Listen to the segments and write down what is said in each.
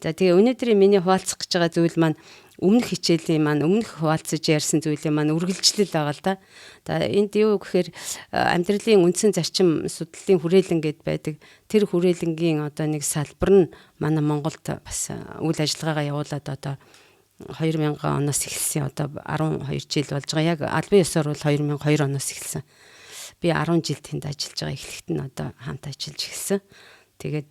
За тэгээ өнөөдрийн миний хуваалцах гэж байгаа зүйл маань өмнөх хичээлийн маань өмнөх хуваалцаж ярьсан зүйлийн маань үргэлжлэл байгаа л да. За энд юу гэхээр амьдралын үндсэн зарчим судлалын хүрээлэн гэд байдаг. Тэр хүрээлэнгийн одоо нэг салбар нь манай Монголд бас үйл ажиллагаагаа явуулаад одоо 2000 оноос эхэлсэн. Одоо 12 жил болж байгаа. Яг албан ёсоор бол 2002 оноос эхэлсэн. Би 10 жил тэнд ажиллаж байгаа. Эхлэхэд нь одоо хамт ажиллаж эхэлсэн. Тэгээд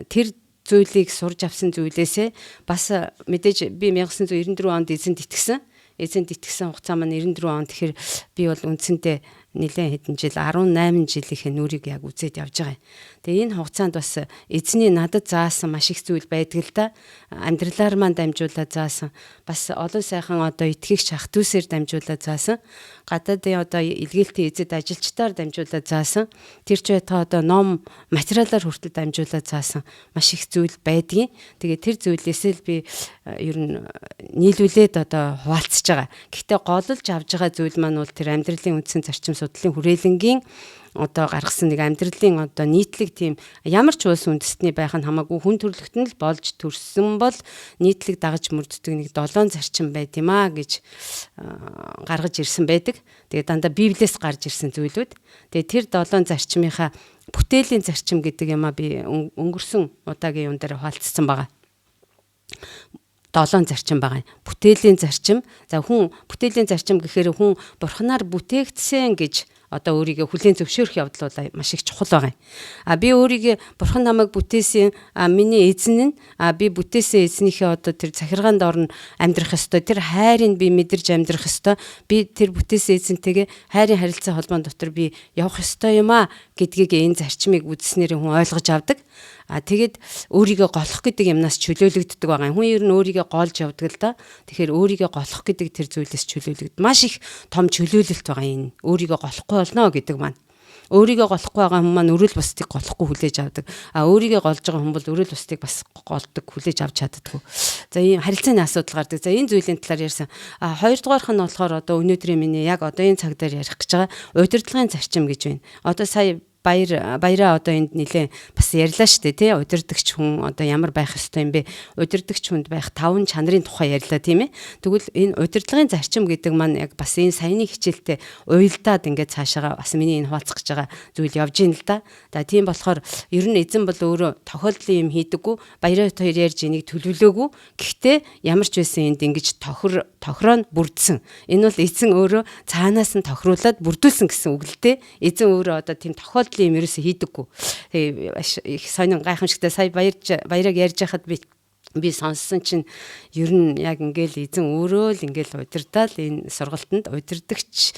тэр зүйлийг сурж авсан зүйлээсээ бас мэдээж би 1994 онд эзэнд итгэсэн. Эзэнд итгэсэн хугацаа маань 94 он. Тэгэхээр би бол үндсэндээ нэлээд хэдэн жил 18 жилийнхээ нүрийг яг үзээд явж байгаа юм. Тэгээ энэ хугацаанд бас эзний надад заасан маш их зүйл байдаг л да. Амьдралаар маань дамжуулаад заасан. Бас олон сайхан одоо итгэгч ах дүүсээр дамжуулаад заасан. Гадаадын одоо илгээлтийн эзэд ажилчдаар дамжуулаад заасан. Тэр ч байтугай одоо ном материалаар хүртэл дамжуулаад заасан маш их зүйл байдгийн. Тэгээ тэр зүйлээсээ л би ер нь нийлүүлээд одоо хуваалцаж байгаа. Гэхдээ голлж авж байгаа зүйл маань бол тэр амьдралын үндсэн зарчим судлалын хүрээлэнгийн одоо гаргасан нэг амьдралын одоо нийтлэг тийм ямар ч улс үндэстний байх нь хамаагүй хүн төрлөخت нь л болж төрсөн бол нийтлэг дагаж мөрддөг нэг 7 зарчим байт юм аа гэж гаргаж ирсэн байдаг. Тэгээ дандаа Библиэс гарч ирсэн зүйлүүд. Тэгээ тэр 7 зарчмынхаа бүтээлийн зарчим гэдэг юм аа би өнгөрсөн удаагийн юм дээр хаалцсан байгаа. 7 зарчим байгаа. Бүтээлийн зарчим. За хүн бүтээлийн зарчим гэхээр хүн бурхнаар бүтээгдсэн гэж одоо өөрийгөө хүлээн зөвшөөрөх явдал бол маш их чухал байгаа юм. Би өөрийгөө бурхан намайг бүтээсэн миний эзэн нь би бүтээсэн эзнийхээ одоо тэр захиргаанд орно амьдрах ёстой. Тэр хайрыг би мэдэрж амьдрах ёстой. Би тэр бүтээсэн эзэнтэйгээ хайрын харилцаа холбоон дотор би явах ёстой юм а гэдгийг энэ зарчмыг үзснээр хүн ойлгож авдаг. Тэгээд өөрийгөө голох гэдэг юмнаас чөлөөлөгддөг байгаа. Хүн ер нь өөрийгөө голж явдаг л да. Тэгэхээр өөрийгөө голох гэдэг тэр зүйлээс чөлөөлөгд. Маш их том чөлөөлөлт байгаа энэ. Өөрийгөө голохгүй болно гэдэг маань. Өөрийгөө голохгүй байгаа хүн маань өрөөл бусдыг голохгүй хүлээж авдаг. Өөрийгөө голж байгаа хүн бол өрөөл бусдыг бас голдог, хүлээж авч чаддаггүй. За ийм харилцааны асуудал гардаг. За энэ зүйлийн талаар ярьсан. Хоёрдугаарх нь болохоор одоо өнөөдрийн миний яг одоо энэ цаг дээр ярих гэж байгаа удирдлагын зарчим гэж байна. Одоо сая баяраа одоо энд нэлээ бас ярьлаа шүү дээ тий удирдагч хүн одоо ямар байх ёстой юм бэ? Удирдагч хүнд байх 5 чанарын тухай ярьлаа тийм ээ. Тэгвэл энэ удирдлагын зарчим гэдэг маань яг бас энэ саяны хичээлтэй уялдаад ингээд цаашаага бас миний энэ хуваалцах гэж байгаа зүйл явж ийн л да. За тийм болохоор ер нь эзэн бол өөрөө тохиолдлын юм хийдэггүй. Баяраа хоёр ярьж энийг төлөвлөөгүй. Гэхдээ ямар ч байсан энд ингэж тохироо бүрдсэн. Энэ бол эзэн өөрөө цаанаас нь тохируулаад бүрдүүлсэн гэсэн үг л дээ. Эзэн өөрөө одоо тийм тохиолдол юм ерөөсө хийдэггүй. Их сонин гайхамшигтай сая баяраг ярьж хахад би сонссон чинь ер нь яг ингээл эзэн өөрөө л ингээл удирдаал энэ сургалтанд удирдагч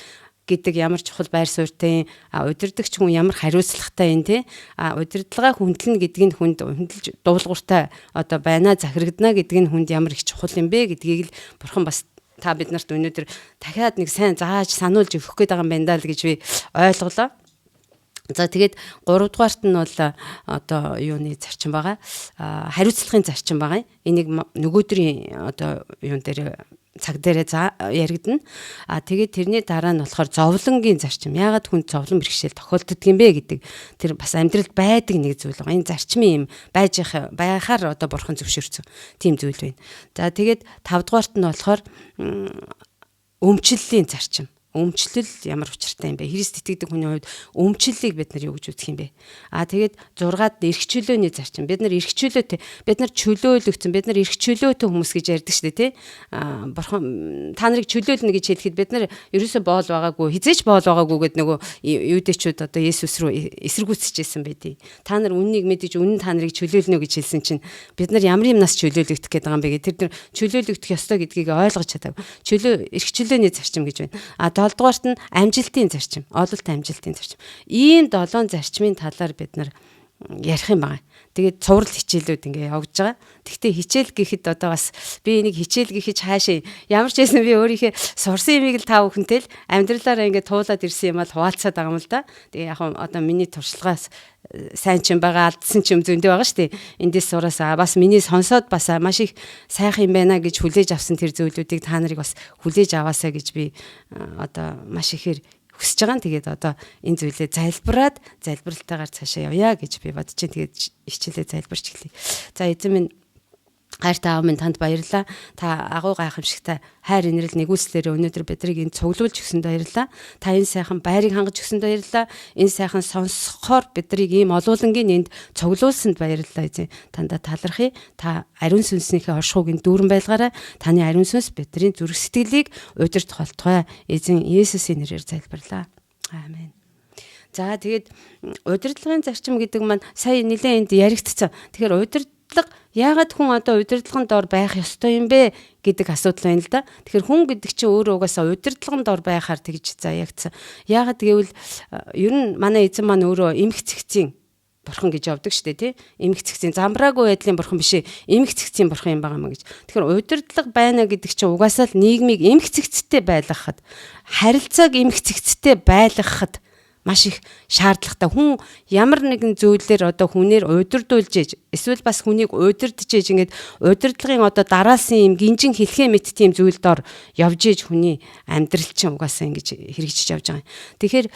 гэдэг ямар чухал байр суурьтай удирдагч хүн ямар хариуцлагатай юм те удирдлагаа хүндлэн гэдэг нь хүнд хүндэлж дуулууртай одоо байна захирагдана гэдэг нь хүнд ямар их чухал юм бэ гэдгийг л бурхан бас та бид нарт өнөөдөр дахиад нэг сайн зааж сануулж өгөх гээд байгаа юм байна даа л гэж би ойлголоо. За тэгээд 3 дугаарт нь бол одоо юуны зарчим байгаа. Хариуцлагын зарчим байгаа. Энийг нөгөөдрийн одоо юун дээр цаг дээрээ яригдана. Тэгээд тэрний дараа нь болохоор зовлонгийн зарчим. Яагаад хүн зовлон бэрхшээл тохиолддог юм бэ гэдэг тэр бас амьдралд байдаг нэг зүйл байгаа. Энэ зарчмын юм байхаар одоо бурхан зөвшөөрсөн тийм зүйл байна. За тэгээд 5 дугаарт нь болохоор өмчлөлийн зарчим. Өмчлөл ямар учиртай юм бэ? Христ итгэдэг хүний хувьд өмчлөлийг бид нар юу гэж үзэх юм бэ? Тэгээд 6-ад эрх чөлөөний зарчим. Бид нар эрх чөлөөтэй, бид нар чөлөөлөгдсөн, бид нар эрх чөлөөтэй хүмүүс гэж ярьдаг шүү дээ, тий? Бурхан та нарыг чөлөөлнө гэж хэлэхэд бид нар ерөөсөө боол байгаагүй, хизээч боол байгаагүй гэд нөгөө юудэчүүд одоо Есүс рүү эсэргүүцчихсэн байдیں۔ Та нар үннийг мэдэж үнэн та нарыг чөлөөлнө гэж хэлсэн чинь бид нар ямар юмнаас чөлөөлөгдөх гээд байгаа юм бэ гэдэг тэр чөлөөлөгдөх ёстой гэдгийг ойлгож чадаагүй. Эрх чөлөөний зарчим гэж байна. 7 дугаарт нь амжилтын зарчим, ололт амжилтын зарчим. Ийм 7 зарчмын талаар бид нар ярих юм байна. Тэгээд цуврал хичээлүүд ингээ явж байгаа. Тэгвэл хичээл гэхэд одоо бас би энийг хичээл гэхэж хаашаа ямар ч байсан би өөрийнхөө сурсан юмыг л та бүхэнтэй л амьдралаараа ингээ туулаад ирсэн юм аа хуваалцаад байгаа юм л да. Тэгээ яг одоо миний туршлагаас сайн ч юм байгаа, алдсан ч юм зөндөө байгаа шүү дээ. Эндээс сураас бас миний сонсоод бас маш их сайхан юм байна гэж хүлээж авсан тэр зүйлүүдийг та нарыг бас хүлээж аваасаа гэж би одоо маш ихээр хүсэж байгаа. Тэгээд одоо энэ зүйлээ залбиралтайгаар цаашаа явъя гэж би бодож байна. Тэгээд хичээлээ залбирч эхлэе. За эзэн минь Хайртай аав минь танд баярлалаа. Та агуу гайхамшигтай хайр инрэл нэгүслээрээ өнөөдөр бидрийг энд цуглуулж өгсөнд баярлалаа. Та энэ сайхан байрыг хангаж өгсөнд баярлалаа. Энэ сайхан сонсохоор бидрийг ийм олуулангийн энд цуглуулсанд баярлалаа эзэн. Тандаа талархъя. Та ариун сүнснийхээ оршихуйг дүүрэн байлгаарай. Таны ариун сүнс бидний зүрх сэтгэлийг удирд холтгой. Эзэн Есүсийн нэрээр залбирлаа. Аамен. За тэгээд удирдлагын зарчим гэдэг маань сая нэлээд энд яригдсан. Тэгэхээр удирдлага яагаад хүн одоо удирдлагын дор байх ёстой юм бэ гэдэг асуудал байна л да. Тэгэхээр хүн гэдэг чинь өөрөө угаасаа удирдлагын дор байхаар тэгж заягдсан. Яагаад гэвэл ер нь манай эзэн маань өөрөө эмх цэгцийн бурхан гэж явдаг штэ тий. Эмх цэгцийн замбраагүй байдлын бурхан биш ээ. Эмх цэгцийн бурхан юм байгаа маа гэж. Тэгэхээр удирдлага байна гэдэг чинь угаасаа л нийгмийг эмх цэгцтэй байлгахад, харилцааг эмх цэгцтэй байлгахад маш их шаардлагатай. Хүн ямар нэгэн зүйлээр одоо хүнээр удирдуулж ээж эсвэл бас хүнийг удирдах ээж ингээд удирдлагын одоо дараалсан юм гинжин хэлхээ мэт тийм зүйлд ор явж ээж хүний амьдрал чинь угаасаа ингэж хэрэгжиж явж байгаа юм. Тэгэхээр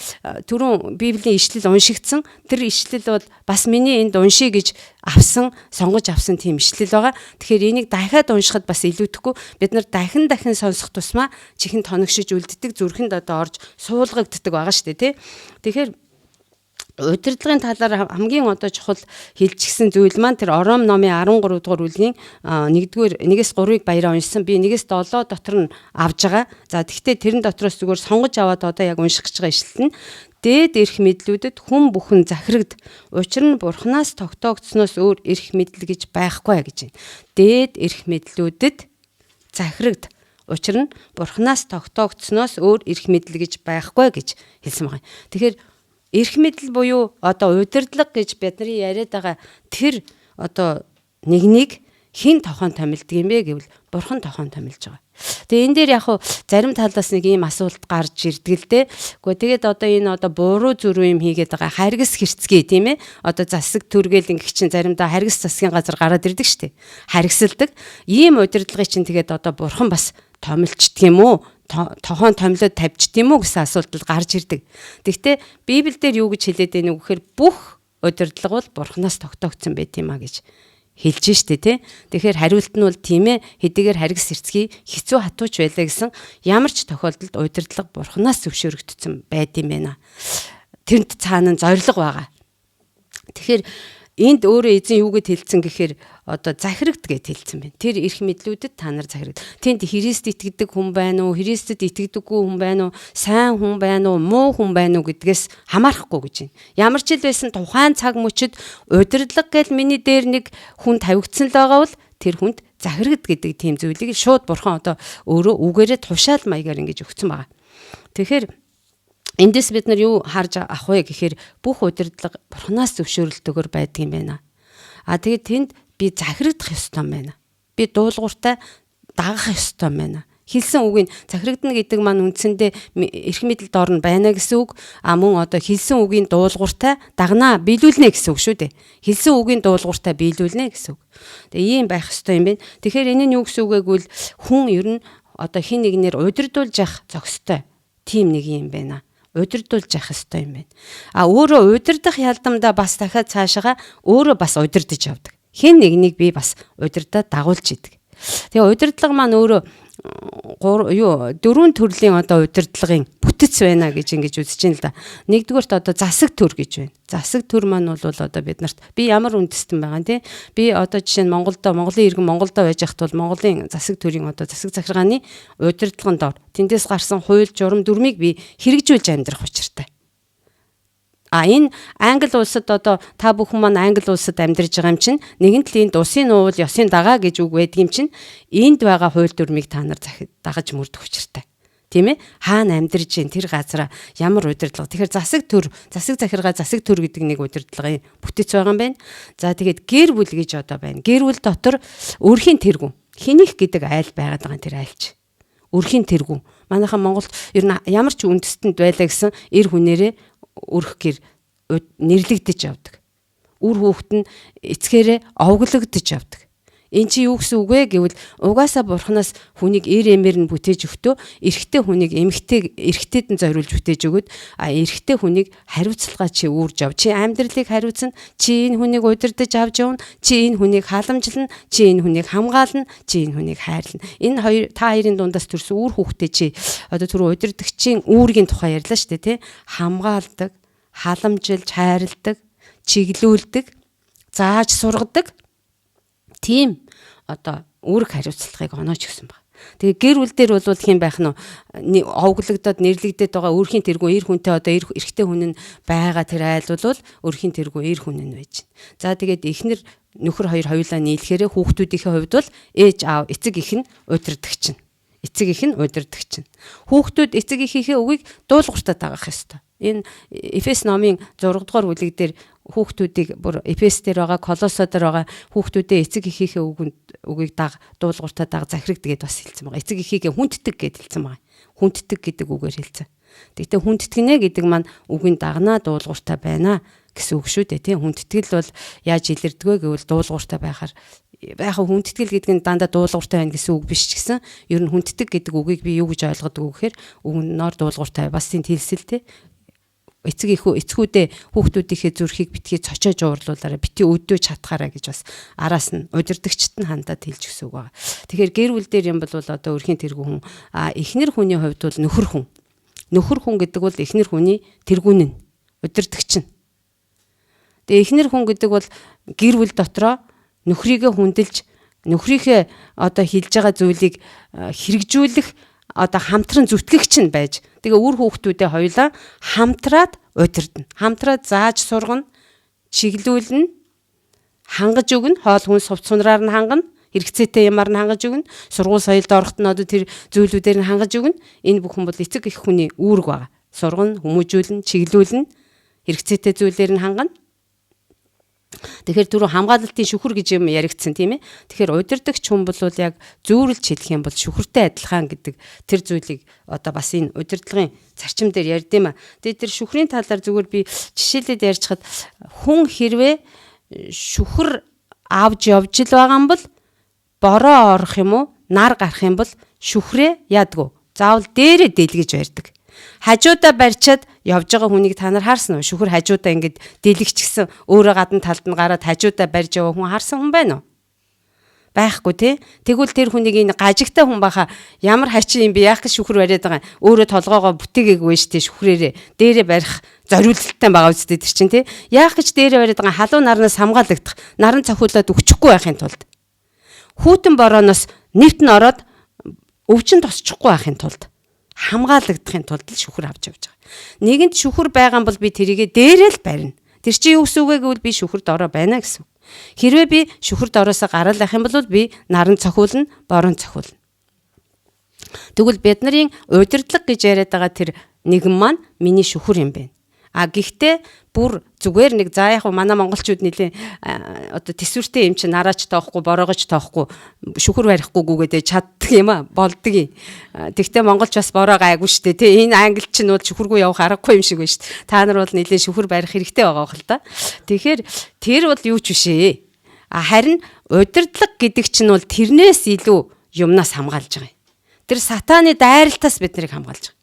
түрүүн Библийн ишлэл уншигдсан. Тэр ишлэл бол бас миний энд уншия гэж сонгож авсан тийм ишлэл байгаа. Тэгэхээр энийг дахиад уншихад бас илүүдэхгүй бид нар дахин сонсох тусмаа чихэнд тоногшиж үлддэг, зүрхэнд одоо орж суулгагддаг байгаа шүү дээ тий. Тэгэхээр удирдлагын талаар хамгийн одоо чухал хэлчихсэн зүйл маань тэр Ором номын 13 дугаар бүлгийн 1-ээс 3-ыг баяраа уншсан. Би 1-ээс 7 дотор нь авж байгаа. За тэгвэл тэрэн дотроос зүгээр сонгож аваад одоо яг унших гэж байгаа ишлэл нь дээд эрх мэдлүүдэд хүн бүхэн захирагд. Учир нь Бурханаас тогтоогдсноос өөр эрх мэдэл гэж байхгүй гэж байна. Дээд эрх мэдлүүдэд захирагд. Учир нь Бурханаас тогтоогдсноос өөр эрх мэдэл гэж байхгүй гэж хэлсэн байгаа. Тэгэхээр эрх мэдэл буюу одоо удирдлага гэж бидний яриад байгаа тэр одоо нэгнийг хэн тохон томилдог юм бэ гэвэл Бурхан тохон томилж байгаа. Тэгээ энэ дээр яг хуу зарим талаас нэг ийм асуулт гарч ирдэг л дээ. Гэхдээ тэгээд одоо энэ одоо буруу зөрүү юм хийгээд байгаа харгас хэрцгий тийм ээ. Одоо засаг төргээл ингэх чинь заримдаа харгас засгийн газар гараад ирдэг штеп. Харгасалдаг. Ийм удирдлагыг чинь тэгээд одоо Бурхан бас томилчдаг юм уу? Тохон томилоод тавьчт юм уу гэсэн асуулт гарч ирдэг. Тэгвэл Библиэлд юу гэж хэлээд байна вэ гэхээр бүх удирдлага бол Бурханаас тогтоогдсон байт юм а гэж хэлж штэ тий. Тэгэхээр хариулт нь бол тийм ээ хэдийгээр харгас хэрцгий хэцүү хатууч байлаа гэсэн ямар ч тохиолдолд удирдлага Бурханаас зөвшөөрөгдсөн байт юм байна. Тэнд цаана зориг байгаа. Тэгэхээр энд өөрөө эзэн юу гэд хэлсэн гэхээр одоо захирагд гэд хэлсэн байна. Тэр эрх мэдлүүдэд та нар захирагд. Тэнд Христ итгэдэг хүн байна уу? Христэд итгэдэггүй хүн байна уу? Сайн хүн байна уу? Муу хүн байна уу гэдгээс хамаарахгүй гэж байна. Ямар ч л байсан тухайн цаг мөчид удирдлага гэл миний дээр нэг хүн тавигдсан л байгаа бол тэр хүнд захирагд гэдэг тийм зүйлийг шууд Бурхан одоо өөрөө үгээрээ тушаал маягаар ингэж өгсөн байгаа. Тэгэхээр эндээс бид нар юу харж авах вэ гэхээр бүх удирдлага Бурханаас зөвшөөрөлтөөр байдаг юм байна. Тэгээд тэнд би захирагдах ёстой юм байна. Би дуулууртай дагах ёстой юм байна. Хэлсэн үгийг захирагдана гэдэг маань үндсэндээ эрх мэдэлд орно байна гэсэн үг. Мөн одоо хэлсэн үгийн дуулууртай дагнаа биелүүлнэ гэсэн үг шүү дээ. Хэлсэн үгийн дуулууртай биелүүлнэ гэсэн үг. Тэгээ ийм байх ёстой юм байна. Тэгэхээр энэ нь юу гэсэн үг вэ гэвэл хүн ер нь одоо хин нэгнээр удирдуулж явах зохистой тийм нэг юм байна. Удирдуулж явах ёстой юм байна. Өөрөө удирдах ялдамдаа бас дахиад цаашаага өөрөө бас удирдах явдаг. Хэн нэгнийг би бас удирдаад дагуулж идэг. Тэгээ удирдлага маань өөрөө 4 төрлийн одоо удирдлагын бүтэц байна гэж ингэж үзэж байна л да. Нэгдүгээрт одоо засаг төр гэж байна. Засаг төр маань бол одоо биднэрт би ямар үндэстэн байгаа тий. Би одоо жишээ нь Монголын иргэн Монголдо байж хат бол Монголын засаг төрийн одоо засаг захиргааны удирдлагын дор тэндээс гарсан хууль журам дүрмийг би хэрэгжүүлж амьдрах учиртай. Энэ Англи улсад одоо та бүхэн маань Англи улсад амьдарч байгаа юм чинь нэгэн талын усын уул ёсын дагаа гэж үг байдаг юм чинь энд байгаа хууль дүрмийг та нар дагаж мөрдөх учиртай. Тийм ээ? Хаана амьдарч гин тэр газараа ямар удирдлага. Тэгэхээр засаг захиргаа засаг төр гэдэг нэг удирдлагын бүтэц байгаа юм байна. За тэгээд гэр бүл гэж одоо байна. Гэр бүл дотор өрхийн тэргүүн. Хинийх гэдэг айл байгаад байгаа тэр айлч. Өрхийн тэргүүн. Манайхан Монголд ер нь ямар ч үндэстэнд байлаа гэсэн эр хүнээрээ өрх гэр нэрлэгдэж явдаг. Үр хүүхэд нь эцгээрээ овоглогдож явдаг. Эн чи юу гэсэн үг вэ гэвэл угаасаа бурхнаас хүнийг эр эмээр нь бүтээж өгтөө эрэгтэй хүнийг эрэгтэйд нь зориулж бүтээж өгöd эрэгтэй хүнийг хариуцлага чи үүрж ав. Чи амьдралыг хариуцна, чи энэ хүнийг удирдах авч явна, чи энэ хүнийг халамжлана, чи энэ хүнийг хамгаална, чи энэ хүнийг хайрлна. Энэ хоёр та хоёрын дундаас төрсөн үр хүүхдээ чи одоо түрүү удирдагчийн үүргийн тухай ярьлаа шүү дээ, тий? Хамгаалдаг, халамжилж хайрладаг, чиглүүлдэг, зааж сургадаг тийм одоо үүрэг хариуцлагыг онооч гэсэн баг. Тэгээ гэр бүл дээр бол хэм байх нь овоглогдоод нэрлэгдээд байгаа өөрхийн тэргүй эр хүнтэй одоо эрэгтэй хүн нь байгаа тэр айл бол өөрхийн тэргүй эр хүн нь байж байна. За тэгээд эхнэр нөхөр хоёр хоёулаа нийлэхээр хүүхдүүдийнхээ хувьд бол ээж аав эцэг их нь удирдагч нь. Эцэг их нь удирдагч нь. Хүүхдүүд эцэг эхийнхээ үгийг дуулууртаа дагах ёстой. Энэ Эфес номын 6 дугаар бүлэг дээр хүүхдүүдийг бүр Эфес дээр байгаа, Колосо дээр байгаа хүүхдүүдээ эцэг эхийнхээ үгийг дуулууртаа захираг тэгээд бас хэлсэн байгаа. Эцэг эхийгээ хүнддэг гэдээ хэлсэн байгаа. Хүнддэг гэдэг үгээр хэлсэн. Тэгтээ хүндэтгэнэ гэдэг маань үгийн дагнаа дуулууртаа байна гэсэн үг шүү дээ, тийм. Хүндэтгэл бол яаж илэрдэг вэ гэвэл дуулууртаа байхаар хүндэтгэл гэдэг нь дандаа дуулууртай байна гэсэн үг биш ч гэсэн ер нь хүнддэг гэдэг үгийг би юу гэж ойлгодог вэ гэхээр өгнөр дуулууртай бас тийм хэлсэлтэй эцгүүдээ хүүхдүүдийнхээ зүрхийг битгий цочоож уурлуулаарай, бити өдөөж чадхаараа гэж бас араас нь удирдагчд нь хандаад хэлж өгсөн үг байна. Тэгэхээр гэр бүл дээр юм бол одоо өрхийн тэргүү хүн эхнэр хүний хувьд бол нөхөр хүн. Нөхөр хүн гэдэг бол эхнэр хүний тэргүүн нь удирдагч нь. Тэгээ эхнэр хүн гэдэг бол гэр бүл дотроо нөхрийгөө хүндэлж нөхрийнхээ одоо хэлж байгаа зүйлийг хэрэгжүүлэх одоо хамтран зүтгэгч нь байж тэгээ үр хүүхдүүдээ хоёулаа хамтраад удирдна. Хамтраад зааж сургана, чиглүүлнэ, хангаж өгнө, хоол хүн сувц сунраар нь хангана, хэрэгцээтэй юмар нь хангаж өгнө, сургууль соёлд орохт нь одоо тэр зүйлүүдээр нь хангаж өгнө. Энэ бүхэн бол эцэг их хүний үүрэг байна. Сургана, хүмүүжүүлнэ, чиглүүлнэ, хэрэгцээтэй зүйлээр нь хангана. Тэгэхээр түрүү хамгаалалтын шүхэр гэж юм яригдсан тийм ээ. Тэгэхээр удирдагч хүн бол яг зөөрөлж хэлэх юм бол шүхэртэй адилхан гэдэг тэр зүйлийг одоо бас энэ удирдлагын зарчим дээр ярьд юм а. Тэгээд тэр шүхрийн талаар зүгээр би жишээлээд ярьчихад хүн хэрвээ шүхэр авж явж л байгаа юм бол бороо орох юм уу, нар гарах юм бол шүхрээ яадгүй. Заавал дээрээ дэлгэж барьдаг. Хажуудаа барьчаад явж байгаа хүнийг та нар харсан уу? Шүхэр хажуудаа ингэж дэлгэгчсэн өөрөө гадна талд нь гараад хажуудаа барьж яваа хүн харсан хүн байна уу? Байхгүй тий. Тэгвэл тэр хүнийг энэ гажигтай хүн баха ямар хачин юм бэ? Яах гэж шүхэр бариад байгаа юм? Өөрөө толгоогоо бүтээгээгүй шүү дээ шүхрээрээ. Дээрээ барих зориулалттай байгаа үстэй тэр чинь тий. Яах гэж дээрээ бариад байгаа халуун нарнаас хамгаалагдах, наран цохиулаад өгчихгүй байхын тулд. Хүүтэн борооноос нэвт нь ороод өвчин тосчихгүй байхын тулд. Хамгаалагдахын тулд л шүхэр авч явж байгаа. Нэгэнт шүхэр байгаа юм бол би тэрийгэ дээрээ л барина. Тэр чинь юу гэсэн үг вэ гэвэл би шүхэр дороо байна гэсэн. Хэрвээ би шүхэр дороосоо гараал ах юм бол би наран цохиулна, борон цохиулна. Тэгвэл бидний удирдлага гэж яриад байгаа тэр нэгэн маань миний шүхэр юм байна. Гэхдээ бүр зүгээр нэг за яг манай монголчууд нэлээ одоо төсвөртэй юм чи нараач тоохгүй, бороогоч тоохгүй, шүхэр барихгүй гүгээд чаддаг юм а болдог юм. Тэгвэл монголч бас бороо гайгүй шүү дээ тий. Энэ англич нь бол шүхэргүй явах аргагүй юм шиг байна шүү дээ. Та нар бол нэлээ шүхэр барих хэрэгтэй байгаа хэл та. Тэгэхээр тэр бол юу ч биш ээ. Харин удирдлага гэдэг чинь бол тэрнээс илүү юмнаас хамгаалж байгаа юм. Тэр сатааны дайралтаас бид нарыг хамгаалж байгаа.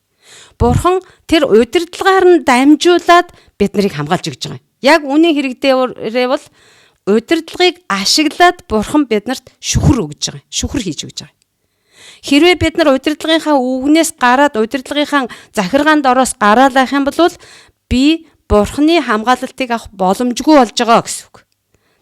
Бурхан тэр удирдлагаар нь дамжуулаад бид нарыг хамгаалж өгч байгаа. Яг үнийн хэрэгдээрээ бол удирдлагыг ашиглаад Бурхан биднэрт шүхэр өгж байгаа. Шүхэр хийж өгж байгаа. Хэрвээ бид нар удирдлагынхаа үгнээс гараад удирдлагынхаа захиргаанд ороос гараад байх юм бол би Бурханы хамгаалалтыг авах боломжгүй болж байгаа гэсэн үг.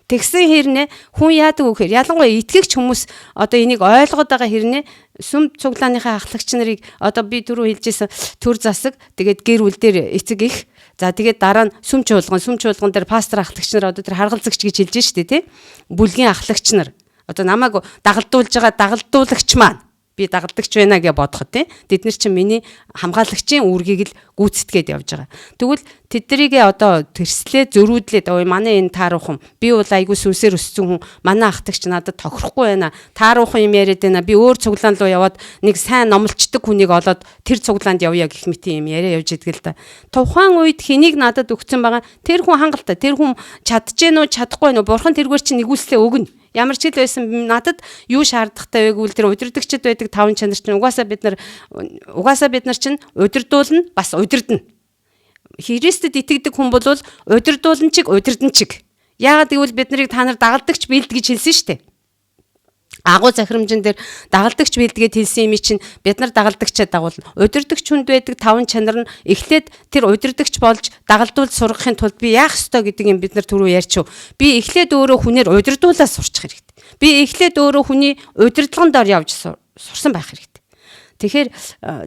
Тэгсэн хэрнээ хүн яадаг вэ гэхээр ялангуяа итгэгч хүмүүс одоо энийг ойлгоод байгаа хэрнээ сүм цуглааныхаа ахлагч нарыг одоо би түрүү хэлжсэн төр засаг тэгээд гэр бүл дээр эцэг их за тэгээд дараа нь сүм чуулган дээр пастор ахлагч нар одоо тэр харгалзагч гэж хэлж штэ тий бүлгийн ахлагч нар одоо намайг дагалдуулж байгаа дагалдуулагч маань би дагалдагч байна гэж бодоход тий тэд нар чинь миний хамгаалагчийн үүргийг л гүйцэтгээд явж байгаа. Тэгвэл тэднэрийгээ одоо тэрслээ зөрүүдлээд ой манай энэ тааруухан би бол айгүй сүнсээр өссөн хүн манай ахтагч надад тохирохгүй байна. Тааруухан юм яриад байна. Би өөр цуглаан руу яваад нэг сайн номлцдаг хүнийг олоод тэр цуглаанд явъя гэх мэт юм яриа явж идэг л да. Тухайн үед хэнийг надад өгсөн байгаа тэр хүн хангалттай тэр хүн чадж гэнэ үү чадахгүй нь бурхан тэргээр чинь нэгүслээ өгнө. Ямар ч хэл байсан надад юу шаардлагатай вэ гэвэл тэр удирдагчид байдаг 5 чанар чинь угаасаа бид нар чинь удирдуулна бас удирдна. Христэд итгэдэг хүн бол удирдууланчиг удирданчиг. Яагаад гэвэл бид нарыг та нар дагалдагч бэлд гэж хэлсэн шүү дээ. Агуу захирамжин дээр дагалдагч бэлдгээд хэлсэн юм чинь бид нар дагалдагчаа дагуулна. Удирдагч хүнд байдаг 5 чанар нь эхлээд тэр удирдагч болж дагалдуулж сургахын тулд би яах ёстой гэдэг юм бид нар түрүү ярьчихв. Би эхлээд өөрөө хүнээр удирдуулаад сурчих хэрэгтэй. Би эхлээд өөрөө хүний удирдлагын дор явж сурсан байх хэрэгтэй. Тэгэхээр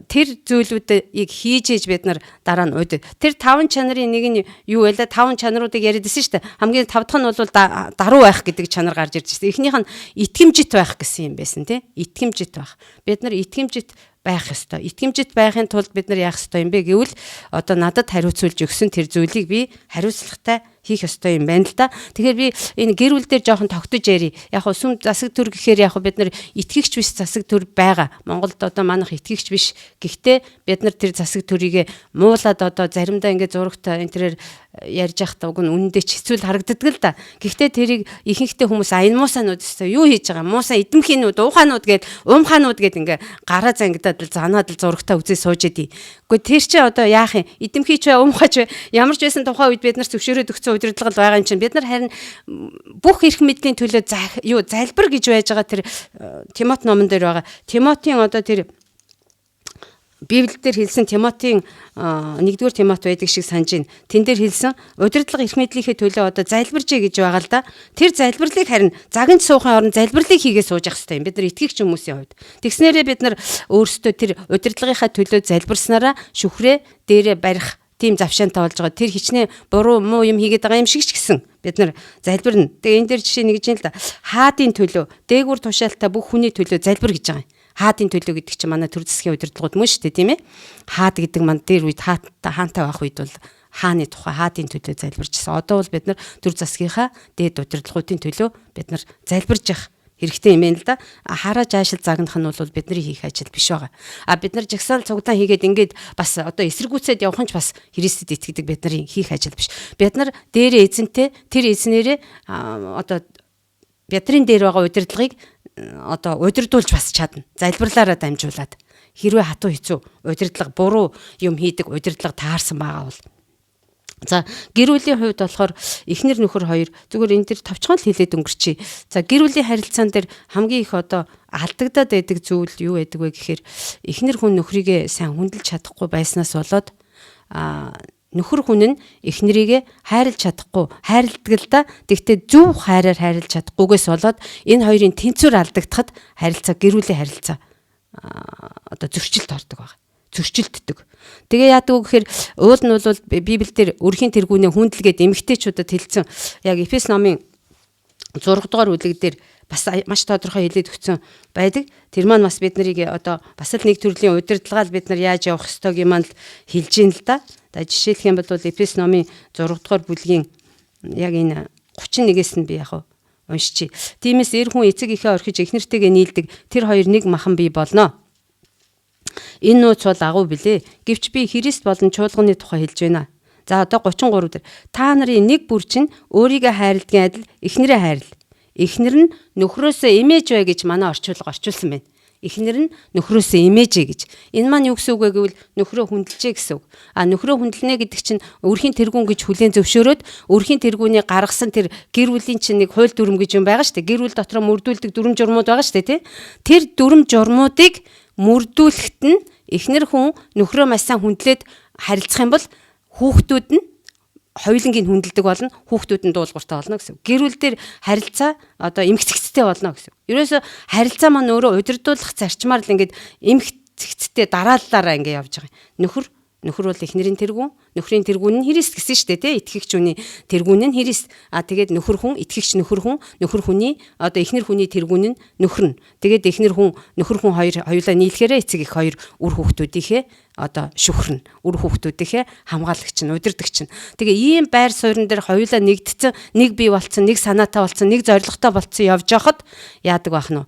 тэр зүйлүүдийг хийж ээж бид нар дараа нь тэр 5 чанарын нэг нь юу вэ? 5 чанаруудыг яриадсэн шүү дээ. Хамгийн 5 дахь нь бол даруй байх гэдэг чанар гарч ирж байна. Эхнийх нь итгэмжит байх гэсэн юм байсан тий. Итгэмжит байх. Бид нар итгэмжит байх ёстой. Итгэмжит байхын тулд бид нар яах ёстой юм бэ гэвэл одоо надад хариуцуулж өгсөн тэр зүйлийг би хариуцлагатай хийх ёстой юм байна л да. Тэгэхээр би энэ гэр бүл дээр жоохон тогтож яри. Яг хөө сүм засаг төр гэхээр яг хөө бид нар итгэгч биш засаг төр байгаа. Монголд одоо манайх итгэгч биш. Гэхдээ бид нар тэр засаг төрийг муулаад одоо заримдаа ингээд зурагтай энэ тэрээр ярьж явахдаа уг нь үнэндээ ч хэцүү харагддаг л да. Гэхдээ тэрийг ихэнхдээ хүмүүс аян муусаанууд өстой юу хийж байгаа? Муусаа эдэмхийнүүд, уухаанууд гээд уумхаанууд гээд ингээ гараа зангидаад занаад л зурагтай үзээ сууж идэв. Гэхдээ тэр чи одоо яах юм? Эдэмхий ч бай, уумхаач бай. Ямар ч байсан тухайн үед бид нар зөвшөөрөөд өгсөн удирдлага байгаа юм чинь бид нар харин бүх эрх мэдлийн төлөө залбир гэж байж байгаа тэр Тимот номон дээр байгаа. Тимотийн одоо тэр Библиэлд хэлсэн Тимотийн 1-р Тимот байдаг шиг санаж байна. Тэн дээр хэлсэн удирдлага эрх мэдлийнхээ төлөө одоо залбиржээ гэж байгаа л да. Тэр залбирлыг харин загинж суухын оронд залбирлыг хийгээ сууж явах хэрэгтэй юм. Бид нар итгэгч хүмүүсийн хувьд. Тэгснээрээ бид нар өөрсдөө тэр удирдлагынхаа төлөө залбирснараа шүхрээ дээрээ барих тийм завшаантай болж байгаа. Тэр хичнээн буруу муу юм хийгээд байгаа юм шиг ч гэсэн бид нар залбирна. Тэгээ энэ дээр жишээ нэг юм л да. Хаадын төлөө, дээгүүр тушаалтаа бүх хүний төлөө залбир гэж байгаа юм. Хаадын төлөө гэдэг чинь манай төр засгийн удирдлагууд мөн шүү дээ тийм ээ. Хаад гэдэг маань дээр үед хаантай байх үед бол хааны тухай хаадын төлөө залбирчсан. Одоо бол бид нар төр засгийнхаа дээд удирдлагуудын төлөө бид нар залбирж явах хэрэгтэй юм байна л да. Хараа жаашил загнах нь бол бидний хийх ажил биш байгаа. Бид нар жагсаал цугтаан хийгээд ингээд бас одоо эсэргүүцээд явах нь ч бас Христэд итгэдэг бидний хийх ажил биш. Бид нар дээрээ эзэнтэй тэр эзнэрээ одоо бидний дээр байгаа удирдлагыг одоо удирдуулж бас чадна. Залбирлаараа дамжуулаад хэрвээ хатуу хэцүү удирдлага буруу юм хийдэг удирдлага таарсан байгаа бол за гэр бүлийн хувьд болохоор эхнэр нөхөр хоёр зүгээр энэ төр товчхон л хэлээд өнгөрчий. За гэр бүлийн харилцаан дээр хамгийн их одоо алдагдаад байдаг зүйл юу байдаг вэ гэхээр эхнэр хүн нөхрийгээ сайн хүндэлж чадахгүй байснаас болоод нөхөр хүн нь эхнэрийгээ хайрлж чадахгүй хайрладаг л да. Тэгвэл зөв хайраар хайрлж чадахгүйгээс болоод энэ хоёрын тэнцвэр алдагдахад харилцаа гэр бүлийн харилцаа одоо зөрчилд ордог байна. Зөрчилддөг. Тэгээ яадаг вэ гэхээр уул нь бол Библиэлд өрхийн тэргүүнээ хүндэлгээд эмэгтэйчүүдэд хэлсэн. Яг Эфес номын 6 дугаар бүлэг дээр бас маш тодорхой хэлээд өгсөн байдаг. Тэр маань бас бид нарыг одоо бас л нэг төрлийн удирдлагаар бид нар яаж явах ёстойг юм аа хэлж ийн л да. За жишээлх юм бол Эфес номын 6 дугаар бүлгийн яг энэ 31-ээс нь би яг уншчи. Тиймээс эр хүн эцэг эхээ орхиж эхнэртэйгээ нийлдэг тэр хоёр нэг махан бий болно. Энэ нууц бол агуу билээ. Гэвч би Христ болон чуулганы тухай хэлж байна. За одоо 33 дээр та нарын нэг бүр чинь өөрийгөө хайрладгийн адил эхнэрээ хайрл. Эхнэр нь нөхрөөсөө имэж бай гэж манай орчуулга орчуулсан байна. Эхнэр нь нөхрөөсөө имэжээ гэж. Энэ маань юу гэсэн үг вэ гэвэл нөхрөө хүндэлжээ гэсэн үг. Нөхрөө хүндэлнэ гэдэг чинь өрхийн тэргүүн гэж хүлээн зөвшөөрөөд өрхийн тэргүүний гаргасан тэр гэр бүлийн чинь нэг хууль дүрм гэж юм байгаа шүү дээ. Гэр бүл дотор мөрдүүлдэг дүрм журмууд байгаа шүү дээ, тий? Тэр дүрм журмуудыг мөрдүүлэхэд нь эхнэр хүн нөхрөө маш сайн хүндлээд харилцах юм бол хүүхдүүд нь хоёулангийн хүндэлдэг болно, хүүхдүүд нь дуулууртай болно гэсэн. Гэр бүл дээр харилцаа одоо эмгцэгцтэй болно гэсэн. Ерөөсө харилцаа маань өөрөө удирдуулах зарчмаар л ингээд эмгцэгцтэй дараалалаараа ингээд явж байгаа. Нөхөр бол эхнэрийн тэргүүн, нөхрийн тэргүүн нь Христ гэсэн шүү дээ, тий? Итгэгч хүний тэргүүн нь Христ. Тэгээд нөхөр хүн, итгэгч нөхөр хүний одоо эхнэр хүний тэргүүн нь нөхөр нь. Тэгээд эхнэр хүн, нөхөр хүн хоёулаа нийлэхээрээ эцэг их хоёр үр хүүхдүүдийнхээ одоо шүхрэн, үр хүүхдүүдийнхээ хамгаалагч нь, удирдагч нь. Тэгээ ийм байр суурин дээр хоёулаа нэгдсэн, нэг бие болцсон, нэг санаатай болцсон, нэг зоригтой болцсон явж байхад яадаг байх нь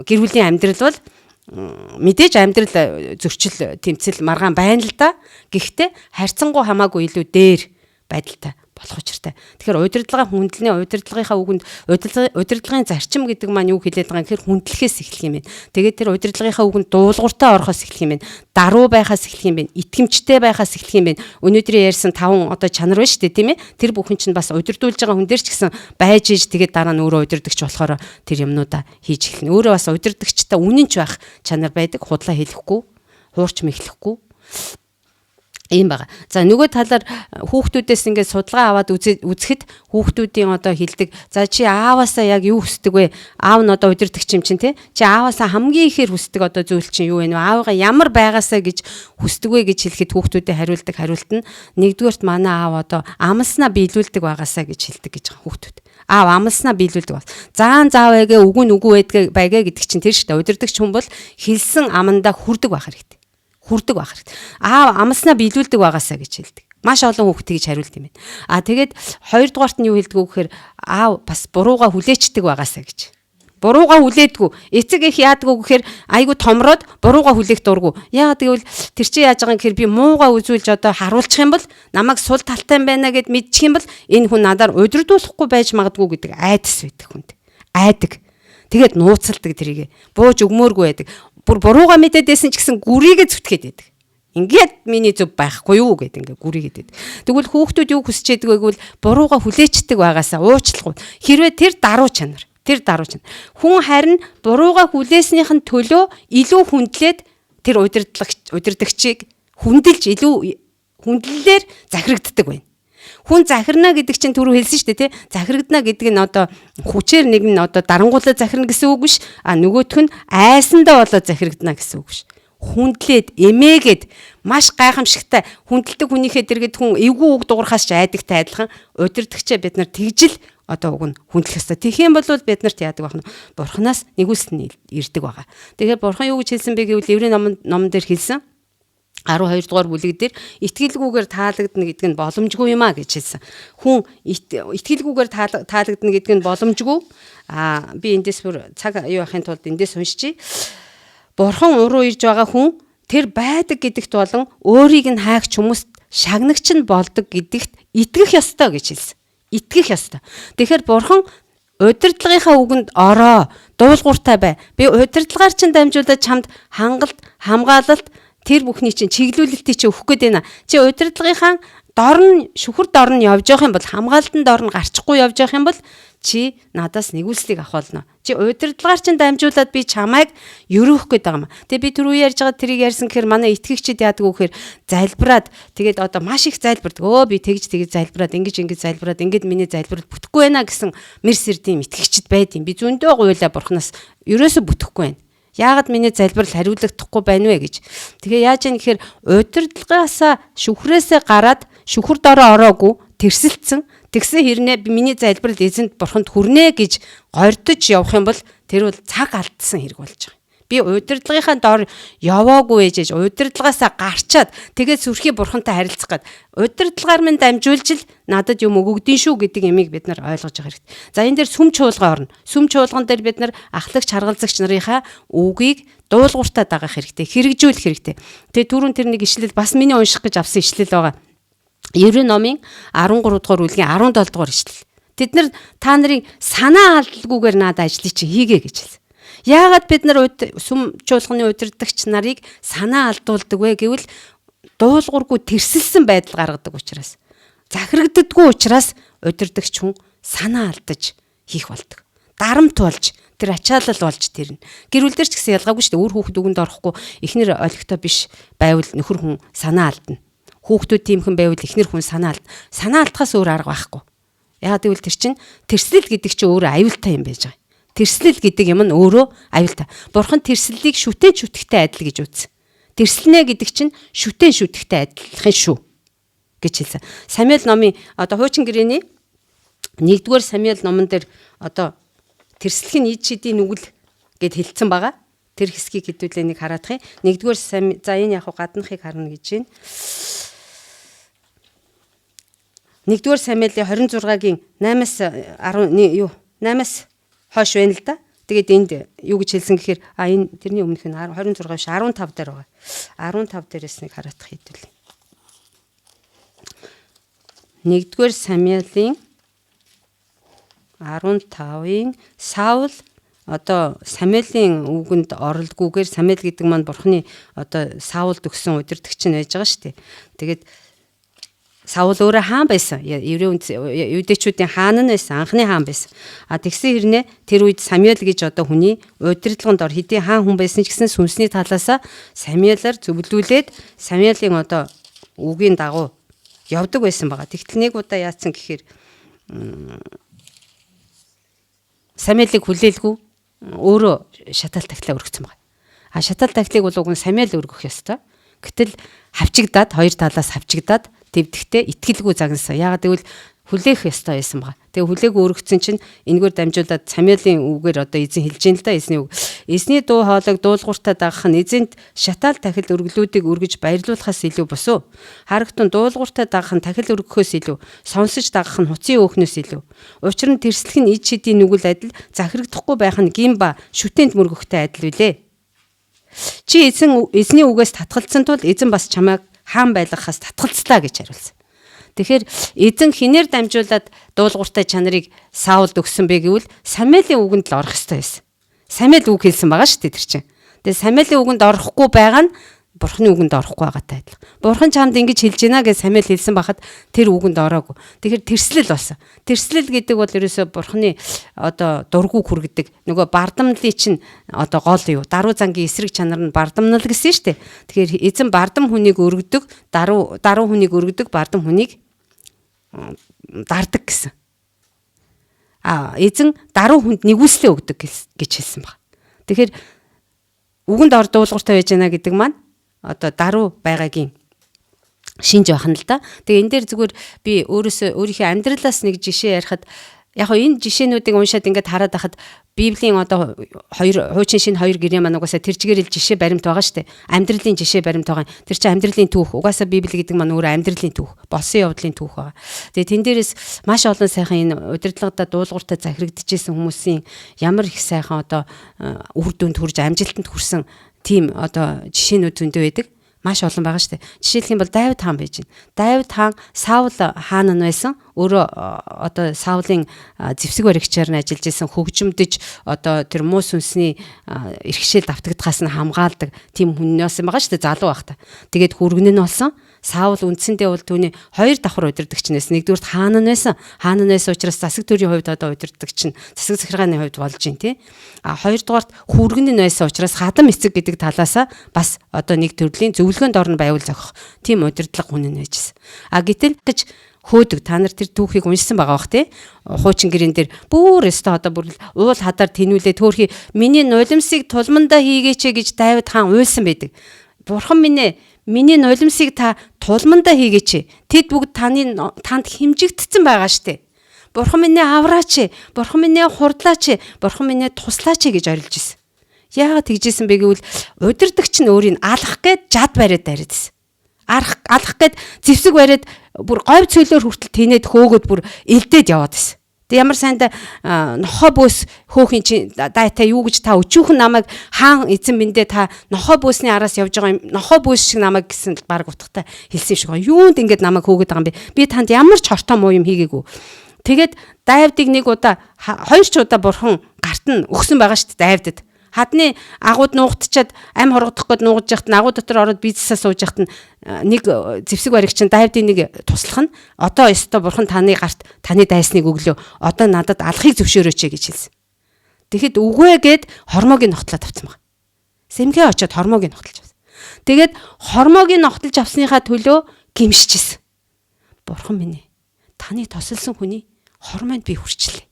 гэр бүлийн амьдрал бол мэдээж амьдрал зөрчил тэмцэл маргаан байна л да. Гэхдээ харьцангуй хамаагүй илүү дээр байдалтай болох учиртай. Тэгэхээр удирдлага хүндлэний удирдлагынхаа үгэнд удирдлагын зарчим гэдэг маань юу хэлээд байгаа юм гэхээр хүндлэхээс эхлэх юм байна. Тэгээд тэр удирдлагынхаа үгэнд дуулууртаа орохоос эхлэх юм байна. Даруй байхаас эхлэх юм байна. Итгэмжтэй байхаас эхлэх юм байна. Өнөөдрийн ярьсан 5 одоо чанар байна шүү дээ, тийм ээ. Тэр бүхэн чинь бас удирдуулж байгаа хүн дээр ч гэсэн байж иж тэгээд дараа нь өөрөө удирдахч болохоор тэр юмнуудаа хийж эхэлнэ. Өөрөө бас удирдахчтай үнэнч байх чанар байдаг. Худлаа хэлэхгүй, хуурч мэхлэхгүй. Ийм байгаа. За нөгөө талаар хүүхдүүдээс ингээд судалгаа аваад үзэхэд хүүхдүүдийн одоо хэлдэг. За чи ааваасаа яг юу хүсдэг вэ? Аав нь одоо удирдахч юм чинь тий. Чи ааваасаа хамгийн ихээр хүсдэг одоо зүйл чинь юу вэ? Аавгаа ямар байгаасаа гэж хүсдэг вэ гэж хэлэхэд хүүхдүүдэд хариулдаг хариулт нь нэгдүгээрт манай аав одоо амлснаа биелүүлдэг байгаасаа гэж хэлдэг гэж байгаа хүүхдүүд. Аав амлснаа биелүүлдэг бас. Заан заавэгээ үгүй байгээ гэдэг чинь тэр шүү дээ. Удирдахч хүн бол хэлсэн амандаа хүрдэг байх хэрэгтэй. Хүрдэг байх хэрэгтэй. Аав амлснаа биелүүлдэг байгаасаа гэж хэлдэг. Маш олон хүүхд тэгж хариулт юм байна. Тэгээд хоёрдугаарт нь юу хэлдэг вэ гэхээр аав бас бурууга хүлээчдэг байгаасаа гэж. Бурууга хүлээдэггүй. Эцэг их яадаг вэ гэхээр айгу томроод бурууга хүлээх дурггүй. Яагаад гэвэл тэр чинь яаж байгаа юм гэхээр би мууга үзүүлж одоо харуулчих юм бол намайг сул талтай юм байна гэд мэдчих юм бол энэ хүн надаар удирдуулахгүй байж магадгүй гэдэг айдас байдаг хүнд. Айдаг. Тэгээд нууцалдаг тэрийг. Бууж өгмөөргүй байдаг. Бүр бурууга мэдээд байсан ч гэсэн гүрийгээ зүтгээд байдаг. Ингээд миний зөв байхгүй юу гэд ингээ гүрийгээд байдаг. Тэгвэл хүүхдүүд юу хүсэж байдаг вэ гэвэл бурууга хүлээчдэг байгаасаа уучлахгүй. Хэрвээ тэр даруй чанар. Хүн харин бурууга хүлээснийх нь төлөө илүү хүндлээд тэр удирдагчийг хүндэлж илүү хүндлэлээр захирагддаг байна. Хүн захирна гэдэг чинь түрүү хэлсэн шүү дээ тий. Захирагдана гэдэг нь одоо хүчээр нэг нь одоо дарангуулаад захирна гэсэн үг биш. Нөгөөх нь айсандаа болоод захирагдана гэсэн үг биш. Хүндлээд эмээгээд маш гайхамшигтай хүндэлдэг хүнийхээ дэргэд хүн эвгүй үг дуурхаас ч айдагтай адилхан удирдагчаа бид нар тэгжил одоо уг нь хүндлэх ёстой. Тэгэх юм бол бид нарт яадаг байх нь бурхнаас нэгүсэл ирдэг байгаа. Тэгэхээр бурхан юу гэж хэлсэн бэ гэвэл Еврей номон дээр хэлсэн 12 дугаар бүлэг дээр итгэлгүйгээр таалагдана гэдэг нь боломжгүй юм а гэж хэлсэн. Хүн итгэлгүйгээр таалагдана гэдэг нь боломжгүй. Би эндээс бүр цаг юу яхахын тулд эндээс уншчихъя. Бурхан уруу ирж байгаа хүн тэр байдаг гэдэгт болон өөрийг нь хайгч хүмүүст шагнагч нь болдог гэдэгт итгэх ёстой гэж хэлсэн. Итгэх ёстой. Тэгэхээр бурхан удирдлагынхаа үгэнд ороо, дуулууртай бай. Би удирдлагаар чинь дамжуулаад чамд хангалт, хамгаалалт тэр бүхний чинь чиглүүлэлтийг чи өгөх гээд байна. Чи удирдлагынхаа шүхэр дор нь явж явах юм бол хамгаалтын дор нь гарчихгүй явж явах юм бол чи надаас нэгүслийг авах болно. Чи удирдлагаар чинь дамжуулаад би чамайг өрөөх гээд байгаа юм. Тэгээ би түрүү ярьж байгаа тэрийг ярьсан гэхээр манай итгэгчид яадаг вэ гэхээр залбираад тэгээд одоо маш их залбирдаг. Би тэгж залбираад ингэж залбираад ингэж миний залбирал бүтэхгүй байна гэсэн мэрсэрдийн итгэгчид байдیں۔ Би зөндөө гуйлаа бурхнаас ерөөсө бүтэхгүй байна. Яагаад миний залбирал хариулагдахгүй байна вэ гэж. Тэгээ яаж юм гэхээр удирдлагаасаа шүхрээсээ гараад шүхэр дороо ороогүй тэрсэлцэн тэгсэн хэрнээ миний залбирал эзэнт бурханд хүрнэ гэж гордож явах юм бол тэр бол цаг алдсан хэрэг болж байгаа. Би удирдлагынхаа дор яваагүй ээжээж удирдлагаасаа гарчаад тэгээд сүрхий бурхантай харилцах гээд удирдлагаар минь дамжуулж л надад юм өгөгдөн шүү гэдэг ямиг бид нар ойлгож байгаа хэрэгтэй. За энэ дээр сүм чуулган орно. Сүм чуулган дээр бид нар ахлагч харгалзагч нарынхаа үгийг дуулууртаа дагах хэрэгтэй, хэрэгжүүлэх хэрэгтэй. Тэгээд түрүүн тэр нэг ишлэл бас миний унших гэж авсан ишлэл байгаа. Еврей номын 13 дугаар бүлгийн 17 дугаар ишлэл. Тэд нар та нарын санаа алдалгүйгээр надад ажлыг чи хийгээ гэж хэлсэн. Яагаад бид нар сүм чуулганы удирдагч нарыг санаа алдуулдаг вэ гэвэл дуулуургүй тэрсэлсэн байдал гаргадаг учраас. Захирагддаггүй учраас удирдагч хүн санаа алдаж хийх болдог. Дарамт болж тэр ачаалал болж тэрнэ. Гэр бүл дээр ч гэсэн ялгаагүй шүү дээ. Өөр хүүхэд үгэнд орохгүй эхнэр олигтой биш байвал нөхөр хүн санаа алдна. Хүүхдүүд тиймхэн байвал эхнэр хүн санаа алдна. Санаа алдахаас өөр арга байхгүй. Яагаад гэвэл тэр чинь тэрслэл гэдэг чинь өөрөө аюултай юм байж байгаа. Тэрслэл гэдэг юм нь өөрөө аюултай. Бурхан тэрслэлийг шүтэн шүтгэхтэй адил гэж үзсэн. Тэрслэнэ гэдэг чинь шүтэн шүтгэхтэй адилхан шүү гэж хэлсэн. Самуэль номын одоо хуучин гэрээний 1-р Самуэль номон дээр одоо тэрслэх нь ид шидийн нүгэл гэд хэлсэн байгаа. Тэр хэсгийг хэдүүлээ нэг хараадах юм. 1-р за энэ яг гаднахыг харна гэж байна. 1-р Самуэлийн 26-гийн 8-аас 8-аас хойш байна л да. Тэгээд энд юу гэж хэлсэн гэхээр энэ тэрний өмнөх нь 26 биш 15 дээр байгаа. 15 дээрээс нэг хараадах хэдүүлээ. 1-р Самуэлийн 15-ын Саул одоо Самуэлийн үгэнд оролгүйгээр Самуэль гэдэг маань Бурхны одоо Саулд өгсөн удирдагч нь байж байгаа шүү дээ. Тэгээд Саул өөрөө хаан байсан. Юдэчүүдийн хаан нь байсан. Анхны хаан байсан. Тэгсэн хэрнээ тэр үед Самуэль гэж одоо хүний удирдлаганд ор хэдийн хаан хүн байсан ч гэсэн сүнсний талаасаа Самуэлаар зөвлүүлээд Самуэлийн одоо үгийн дагуу явдаг байсан байгаа. Тэгтэл нэг удаа яатсан гэхээр Самуэлийг хүлээлгүй өөрөө шатаал тахилаа өргөцсөн байгаа. Шатаал тахилыг бол уг нь Самуэль өргөх ёстой. Гэтэл хавчигдаад хоёр талаас хавчигдаад дэвдэхтэй итгэлгүй загнасан. Яагаад гэвэл хүлээх ёстой байсан байгаа. Тэгээ хүлээг өргөцсөн чинь энэгээр дамжуулаад Самуэлийн үгээр одоо эзэн хэлж ийн л да эзний үг. Эзний дуу хоолойг дуулууртаа дагах нь эзэнт шатаал тахил өргөлүүдийг өргөж баярлуулахаас илүү босуу. Харагтун дуулууртаа дагах нь тахил өргөхөөс илүү, сонсож дагах нь хуцын өөхнөөс илүү. Учир нь тэрслэх нь ид шидийн нүгэл адил, захирагдахгүй байх нь гин ба шүтээнд мөргөхтэй адил үлээ. Чи эзний үгээс татгалцсан тул эзэн бас чамайг хаан байлгахаас татгалцлаа гэж хариулсан. Тэгэхээр эзэн хинээр дамжуулаад дуулууртай чанарыг Саулд өгсөн бэ гэвэл Самуэлийн үгэнд л орох ёстой байсан. Самуэль үг хэлсэн байгаа шүү дээ тэр чинь. Тэгээ Самуэлийн үгэнд орохгүй байгаа нь Бурхны үгэнд орохгүй байгаатай адилхан. Бурхан чамд ингэж хэлж байна гэж Самуэль хэлсэн байхад тэр үгэнд ороогүй. Тэгэхээр тэрслэл болсон. Тэрслэл гэдэг бол ерөөсөө Бурхны одоо дургуг хүргэдэг. Нөгөө бардамлын чинь одоо гол юу? Даруй зангийн эсрэг чанар нь бардамнал гэсэн шүү дээ. Тэгэхээр эзэн бардам хүнийг өргөдөг, даруй хүнийг өргөдөг, бардам хүнийг дардаг гэсэн. Эзэн даруй хүнд нэгүслээ өгдөг гэж хэлсэн баг. Тэгэхээр үгэнд ордуулгуртай байж байна гэдэг маань одоо даруй байгаагийн шинж байх нь л да. Тэгээ энэ дээр зүгээр би өөрийнхөө амьдралаас нэг жишээ ярихад яг хоо энэ жишээнүүдийг уншаад ингээд хараад байхад Библийн одоо хуучин шинэ 2 гэрээ маань угаасаа тэр чигээрэл жишээ баримт байгаа шүү дээ. Амьдралын жишээ баримт байгаа. Тэр чинь амьдралын түүх. Угаасаа Библи гэдэг маань өөрөө амьдралын түүх, болсон явдлын түүх байгаа. Тэгээ тэн дээрээс маш олон сайхан энэ удирдлагадаа дуулууртаа захирагдчихсэн хүмүүсийн ямар их сайхан одоо үр дүнд хүрж амжилтанд хүрсэн тийм одоо жишээнүүд зөндөө байдаг. Маш олон байгаа шүү дээ. Жишээлх юм бол Давид хаан байж байна. Давид хаан Саул хаан нь байсан. Өөрөө одоо Саулын зэвсэг баригчаар нь ажиллаж исэн хөгжимдөж одоо тэр муу сүнсний эрхшээл давтагдахаас нь хамгаалдаг тийм хүн байсан байгаа шүү дээ залуу байхдаа. Тэгээд хүргэн нь болсон. Саул үндсэндээ бол түүний 2 давхар удирдагчнээс нэгдүгürt хаан нь байсан. Хаан нь байсан учраас засаг төрийн хувьд одоо удирдагч нь засаг захиргааны хувьд болж байна тий. Хоёрдугаарт хүргэн нь байсан учраас хадам эцэг гэдэг талаасаа бас одоо нэг төрлийн зөвлөгөөнд орно байвал зохих тийм удирдлага хүн нь байжсэн. Гэтэл гэж хөөдөг та нар тэр түүхийг уншсан байгаа бах тий. Хуучин гэрэн дээр бүр өстө одоо бүр уул хадаар тэнүүлээ төөрхий миний нулимсыг тулмандаа хийгээч гэж Давид хаан уйлсан байдаг. Бурхан минь ээ миний нулимсыг та тулмандаа хийгээч. Тэд бүгд танд химжигдсэн байгаа штэ. Бурхан минь авраач. Бурхан минь хурдлаач. Бурхан минь туслаач гэж орилж исэн. Яагаад тэгжсэн бэ гэвэл удирдагч нь өөрийг алах гээд жад бариад даридсэн. Алах гээд зэвсэг бариад бүр говь цөлөөр хүртэл тэнээд хөөгөөд бүр элдээд яваад байсан. Тэг ямар сайнда нохоо бөөс хөөхин чи та юу гэж та өчүүхэн намайг хаан эзэн биндээ та нохоо бөөсний араас явж байгаа юм нохоо бөөс шиг намайг гэсэн баг утгатай хэлсэн шиг байгаа. Юунд ингэж намайг хөөгöd байгаа юм бэ? Би танд ямар ч хортой муу юм хийгээгүй. Тэгээд Давидыг нэг удаа 2 ч удаа бурхан гарт нь өгсөн байгаа шүү дээ Давидд. Хадны агууд нуугдчаад ам хоргодох гээд нуугдж яхад нь агуу дотор ороод бизнесээ сууж яхад нь нэг зэвсэг баригч нь Давидын нэг туслах нь одоо өстө бурхан таны гарт таны дайсныг өглөө одоо надад алхахыг зөвшөөрөөч гэж хэлсэн. Тэгэхэд үгүй гэд хормоог нь ногтлоод авсан баг. Сэмхээ очиод хормоог нь ногтлож авсан. Тэгээд хормоог нь ногтлож авсныхаа төлөө гимшижсэн. Бурхан минь таны тосолсон хүний хормойд би хүрчлээ.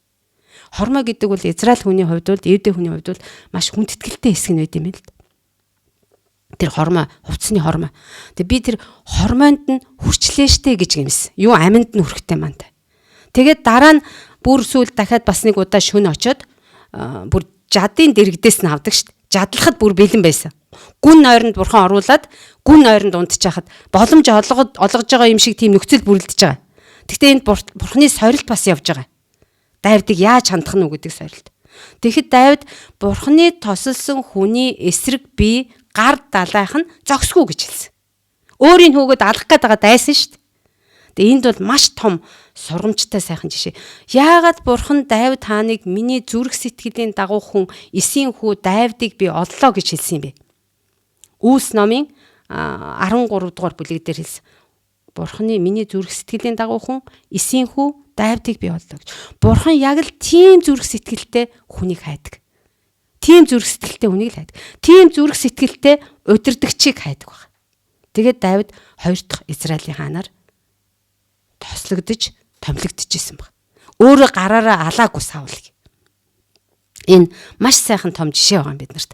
Хормоо гэдэг бол Израиль хүний хувьд бол Евдэ хүний хувьд бол маш хүндэтгэлтэй хэсэг нь байд юм л да. Тэр хормоо, хувцсны хормоо. Тэгээ би тэр хормоонд нь хүрчлээ штэ гэж гэмсэн. Юу аминд нь хүрэхтэй маань. Тэгээд дараа нь бүр сүүл дахиад бас нэг удаа шөнө очоод бүр жадын дэрэгдээс нь авдаг штэ. Жадлахад бүр бэлэн байсан. Гүн нойронд бурхан оруулаад гүн нойронд унтчихад боломж олгож байгаа юм шиг тийм нөхцөл бүрэлдэж байгаа. Гэхдээ энд бурханы сорилт бас явж байгаа. Давидыг яаж хандах нь үү гэдэг сорилт. Тэгэхэд Давид бурханы тосолсон хүний эсрэг би гар далайх нь зогсгүй гэж хэлсэн. Өөрийн хүүгэд алах гээд байгаа дайсан шүү дээ. Тэгээ энд бол маш том сургамжтай сайхан жишээ. Яагаад Бурхан Давид хааныг миний зүрх сэтгэлийн дагуу хүн Исийн хүү Давидыг би оллоо гэж хэлсэн юм бэ? Үүс номын 13 дугаар бүлэг дээр хэлсэн. Бурханы миний зүрх сэтгэлийн дагуу хүн Исийн хүү Давидыг би оллоо гэж. Бурхан яг л тийм зүрх сэтгэлтэй хүнийг хайдаг. Тийм зүрх сэтгэлтэй хүнийг л хайдаг. Тийм зүрх сэтгэлтэй удирдагчийг хайдаг баг. Тэгээд Давид 2 дахь Израилийн хаанаар тослогдож, томилогдчихсэн баг. Өөрөө гараараа алаагүй Саулыг. Энэ маш сайхан том жишээ байгаа юм биднэрт.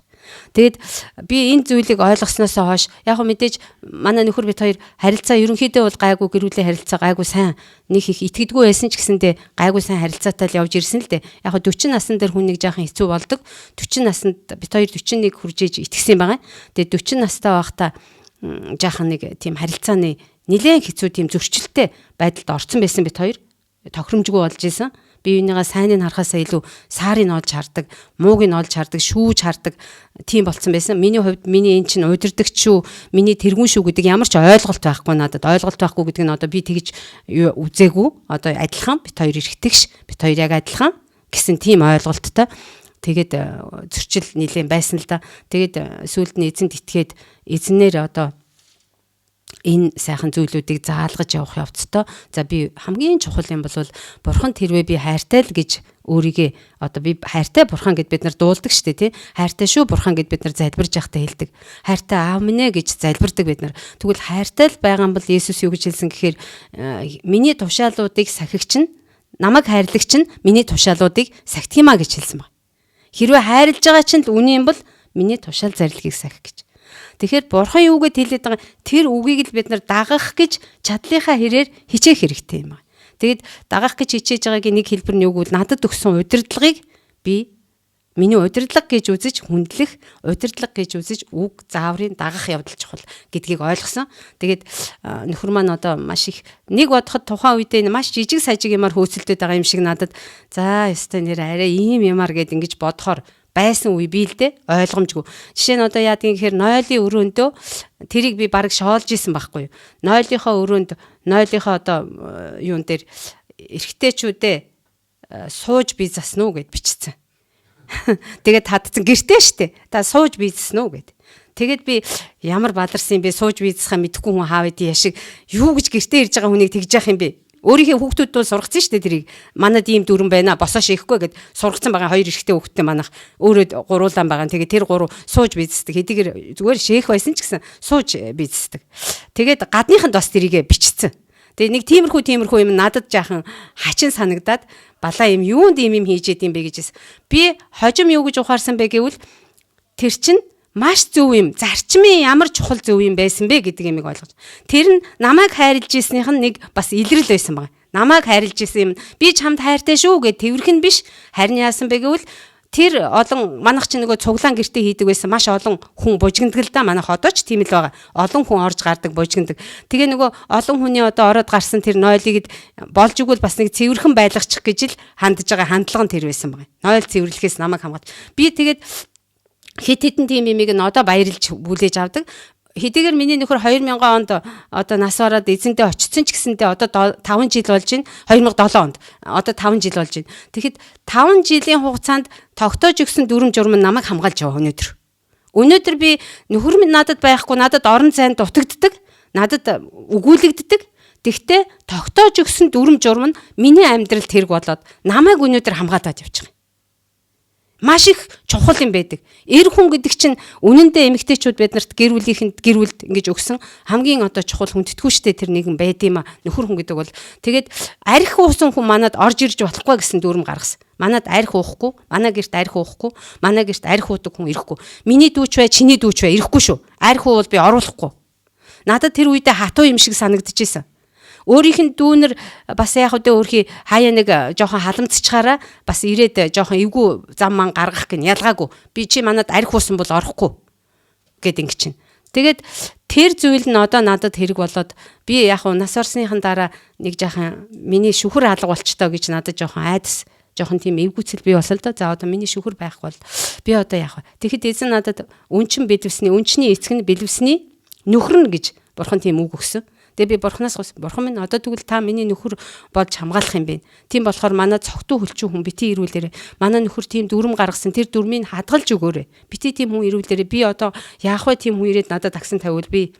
Тэгэд би энэ зүйлийг ойлгосноос хойш яг хөө мэдээж манай нөхөр бид хоёр харилцаа ерөнхийдөө бол гайгүй гэр бүлийн харилцаа гайгүй сайн нэг их итгэдэггүй байсан ч гэсэндээ гайгүй сайн харилцаатай л явж ирсэн л дээ. Яг хөө 40 насны дээр хүн нэг жаахан хэцүү болдог. 40 наснд бид хоёр 41 хүрж иж итгэсэн байгаа. Тэгээд 40 настай байхдаа жаахан нэг тийм харилцааны нэлээд хэцүү тийм зөрчилтэй байдалд орсон байсан бид хоёр. Тохиромжгүй болж исэн. Би юуныгаа сайныг харахаасаа илүү саарыг олж хардаг, мууг нь олж хардаг, шүүж хардаг тийм болцсон байсан. Миний хувьд миний эн чинь удирдагч шүү, миний тэргүүн шүү гэдэг ямар ч ойлголт байхгүй надад. Ойлголт байхгүй гэдэг нь одоо би тэгж үзээгүй. Одоо адилхан бит хоёр эргэтгэж, бит хоёр яг адилхан гэсэн тийм ойлголттой. Тэгээд зөрчил нэлээд байсан л да. Тэгээд сүүлд нь эзэнд итгээд эзнээр одоо энэ сайхан зүйлүүдийг заалгаж явах явцтай. За би хамгийн чухал юм бол Бурхан тэрвээ би хайртай л гэж өөрийгөө одоо би хайртай Бурхан гэд бид нар дуулдаг шүү дээ, тий. Хайртай шүү Бурхан гэд бид нар залбирж явахдаа хэлдэг. Хайртай аав минь ээ гэж залбирдаг бид нар. Тэгвэл хайртай л байгаа юм бол Есүс юу гэж хэлсэн гэхээр миний тушаалуудыг сахигч нь намайг хайрлагч нь миний тушаалуудыг сахитгиймаа гэж хэлсэн баг. Хэрвээ хайрлаж байгаа чинь л үнэн юм бол миний тушаал зарилгийг сахих гэж. Тэгэхээр Бурхан юу гэд хэлээд байгаа тэр үгийг л бид нар дагах гэж чадлынхаа хэрээр хичээх хэрэгтэй юм байна. Тэгэд дагах гэж хичээж байгаагийн нэг хэлбэр нь юу гэвэл надад өгсөн удирдлагыг би миний удирдлага гэж үзэж хүндлэх, удирдлага гэж үзэж үг зааврын дагах явдал чухал гэдгийг ойлгосон. Тэгээд нөхөр маань одоо маш их нэг бодоход тухайн үедээ маш жижиг сажиг юмар хөөцөлдөд байгаа юм шиг надад за ёстой нэр арай ийм юмар гэд ингэж бодохоор байсан үе би л дээ ойлгомжгүй. Жишээ нь одоо яадгийн гэхээр нойлын өрөөндөө тэрийг би бараг шоолж исэн байхгүй юу. Нойлынхоо өрөөнд нойлынхоо одоо юун дээр эрэгтэйчүүдээ сууж бий засна уу гэд бичсэн. Тэгээд тадцсан гэртээ штэ. Та сууж бий засна уу гэд. Тэгээд би ямар бадарсан юм бэ сууж бий засхаа мэдэхгүй хүн хаав идэв яшиг юу гэж гэртээ ирж байгаа хүнийг тэгж яах юм бэ? Өөрийнхөө хүүхдүүд бол сургацсан шүү дээ тэрийг. Манад ийм дүрэн байна. Босоо шихгүй гэд сургацсан байгаа хоёр эрэгтэй хүүхдтэй манах өөрөө гуруулаан байгаа. Тэгээ тэр гурав сууж бийцдэг. Хэдийгээр зүгээр шээх байсан ч гэсэн сууж бийцдэг. Тэгээд гадныханд бас тэрийгэ бичсэн. Тэгээ нэг тиймэрхүү юм надад жаахан хачин санагдаад балаа юм юунд ийм юм хийж идэм бэ гэжсэн. Би хожим юу гэж ухаарсан бэ гэвэл тэр чин маш зөв юм. Зарчмын ямар чухал зөв юм байсан бэ гэдэг юмыг ойлгож. Тэр нь намайг хайрлж ийснийх нь нэг бас илрэл байсан байна. Намайг хайрлж ийсэн юм. Би чамд хайртай шүү гэд тэрвэрх нь биш. Харин яасан бэ гэвэл тэр олон манайх чинь нөгөө цуглаан гэртээ хийдэг байсан маш олон хүн бужигнадаг л да. Манайх одоо ч тийм л байгаа. Олон хүн орж гардаг бужигнадаг. Тэгээ нөгөө олон хүний одоо ороод гарсан тэр нойлыг болж игэл бас нэг цэвэрхэн байлгачих гэж л хандж байгаа хандлага нь тэр байсан байна. Нойл цэвэрлэхээс намайг хамгаалж. Би тэгээд хит хитэн тийм юмыг нь одоо баярлж бүлээж авдаг. Хэдийгээр миний нөхөр 2000 онд одоо нас ороод эзэндээ очсон ч гэсэндээ одоо 5 жил болж байна. 2007 онд одоо 5 жил болж байна. Тэгэхэд 5 жилийн хугацаанд тогтоож өгсөн дүрм журм нь намайг хамгаалж байгаа өнөөдөр. Өнөөдөр би нөхөр минь надад байхгүй, надад орон зайд дутагддаг, надад өгүүлэгддэг. Тэгтээ тогтоож өгсөн дүрм журм нь миний амьдралд хэрэг болоод намайг өнөөдөр хамгаалаад явж байгаа. Маш их чухал юм байдаг. Эр хүн гэдэг чинь үнэндээ эмэгтэйчүүд биднэрт гэр бүлд ингэж өгсөн хамгийн одоо чухал хүндэтгүү штэ тэр нэгэн байд юм а. Нөхөр хүн гэдэг бол тэгээд арх уусан хүн манад орж ирж болохгүй гэсэн дүрм гаргасан. Манад арх уухгүй, манай гэрт арх уухгүй, манай гэрт арх уудаг хүн ирэхгүй. Миний дүүч бай, чиний дүүч бай ирэхгүй шүү. Арх уувал би оруулахгүй. Надад тэр үедээ хатуу юм шиг санагдчихсэн. Өөрийнх нь дүүнэр бас яг өдөө өөрхий хаяа нэг жоохон халамцчаараа бас ирээд жоохон эвгүй зам ман гаргах гин ялгаагүй. Би чи манад арх уусан бол орохгүй гэд ингэ чинь. Тэгээд тэр зүйл нь одоо надад хэрэг болоод би яг нас орсныхан дараа нэг жоохон миний шүхэр алга болчтой гэж надад жоохон айдас жоохон тийм эвгүйцэл би болол да. За одоо миний шүхэр байх бол би одоо яах вэ? Тэгэхэд эзэн надад үнчин бэлэвсний үнчний эцэг нь бэлэвсний нөхөр нь гэж бурхан тийм үг өгсөн. Тэгээ би бурхнаас бурхан минь одоо тэгвэл та миний нөхөр болж хамгаалах юм бэ. Тийм болохоор манай цогтуу хөлчүү хүн бити ирүүлээрэ. Манай нөхөр тийм дүрм гаргасан тэр дүрмийг хадгалж өгөөрэй. Бити тийм хүн ирүүлээрэ. Би одоо яах вэ тийм хүн ирээд надад агсан тавиул би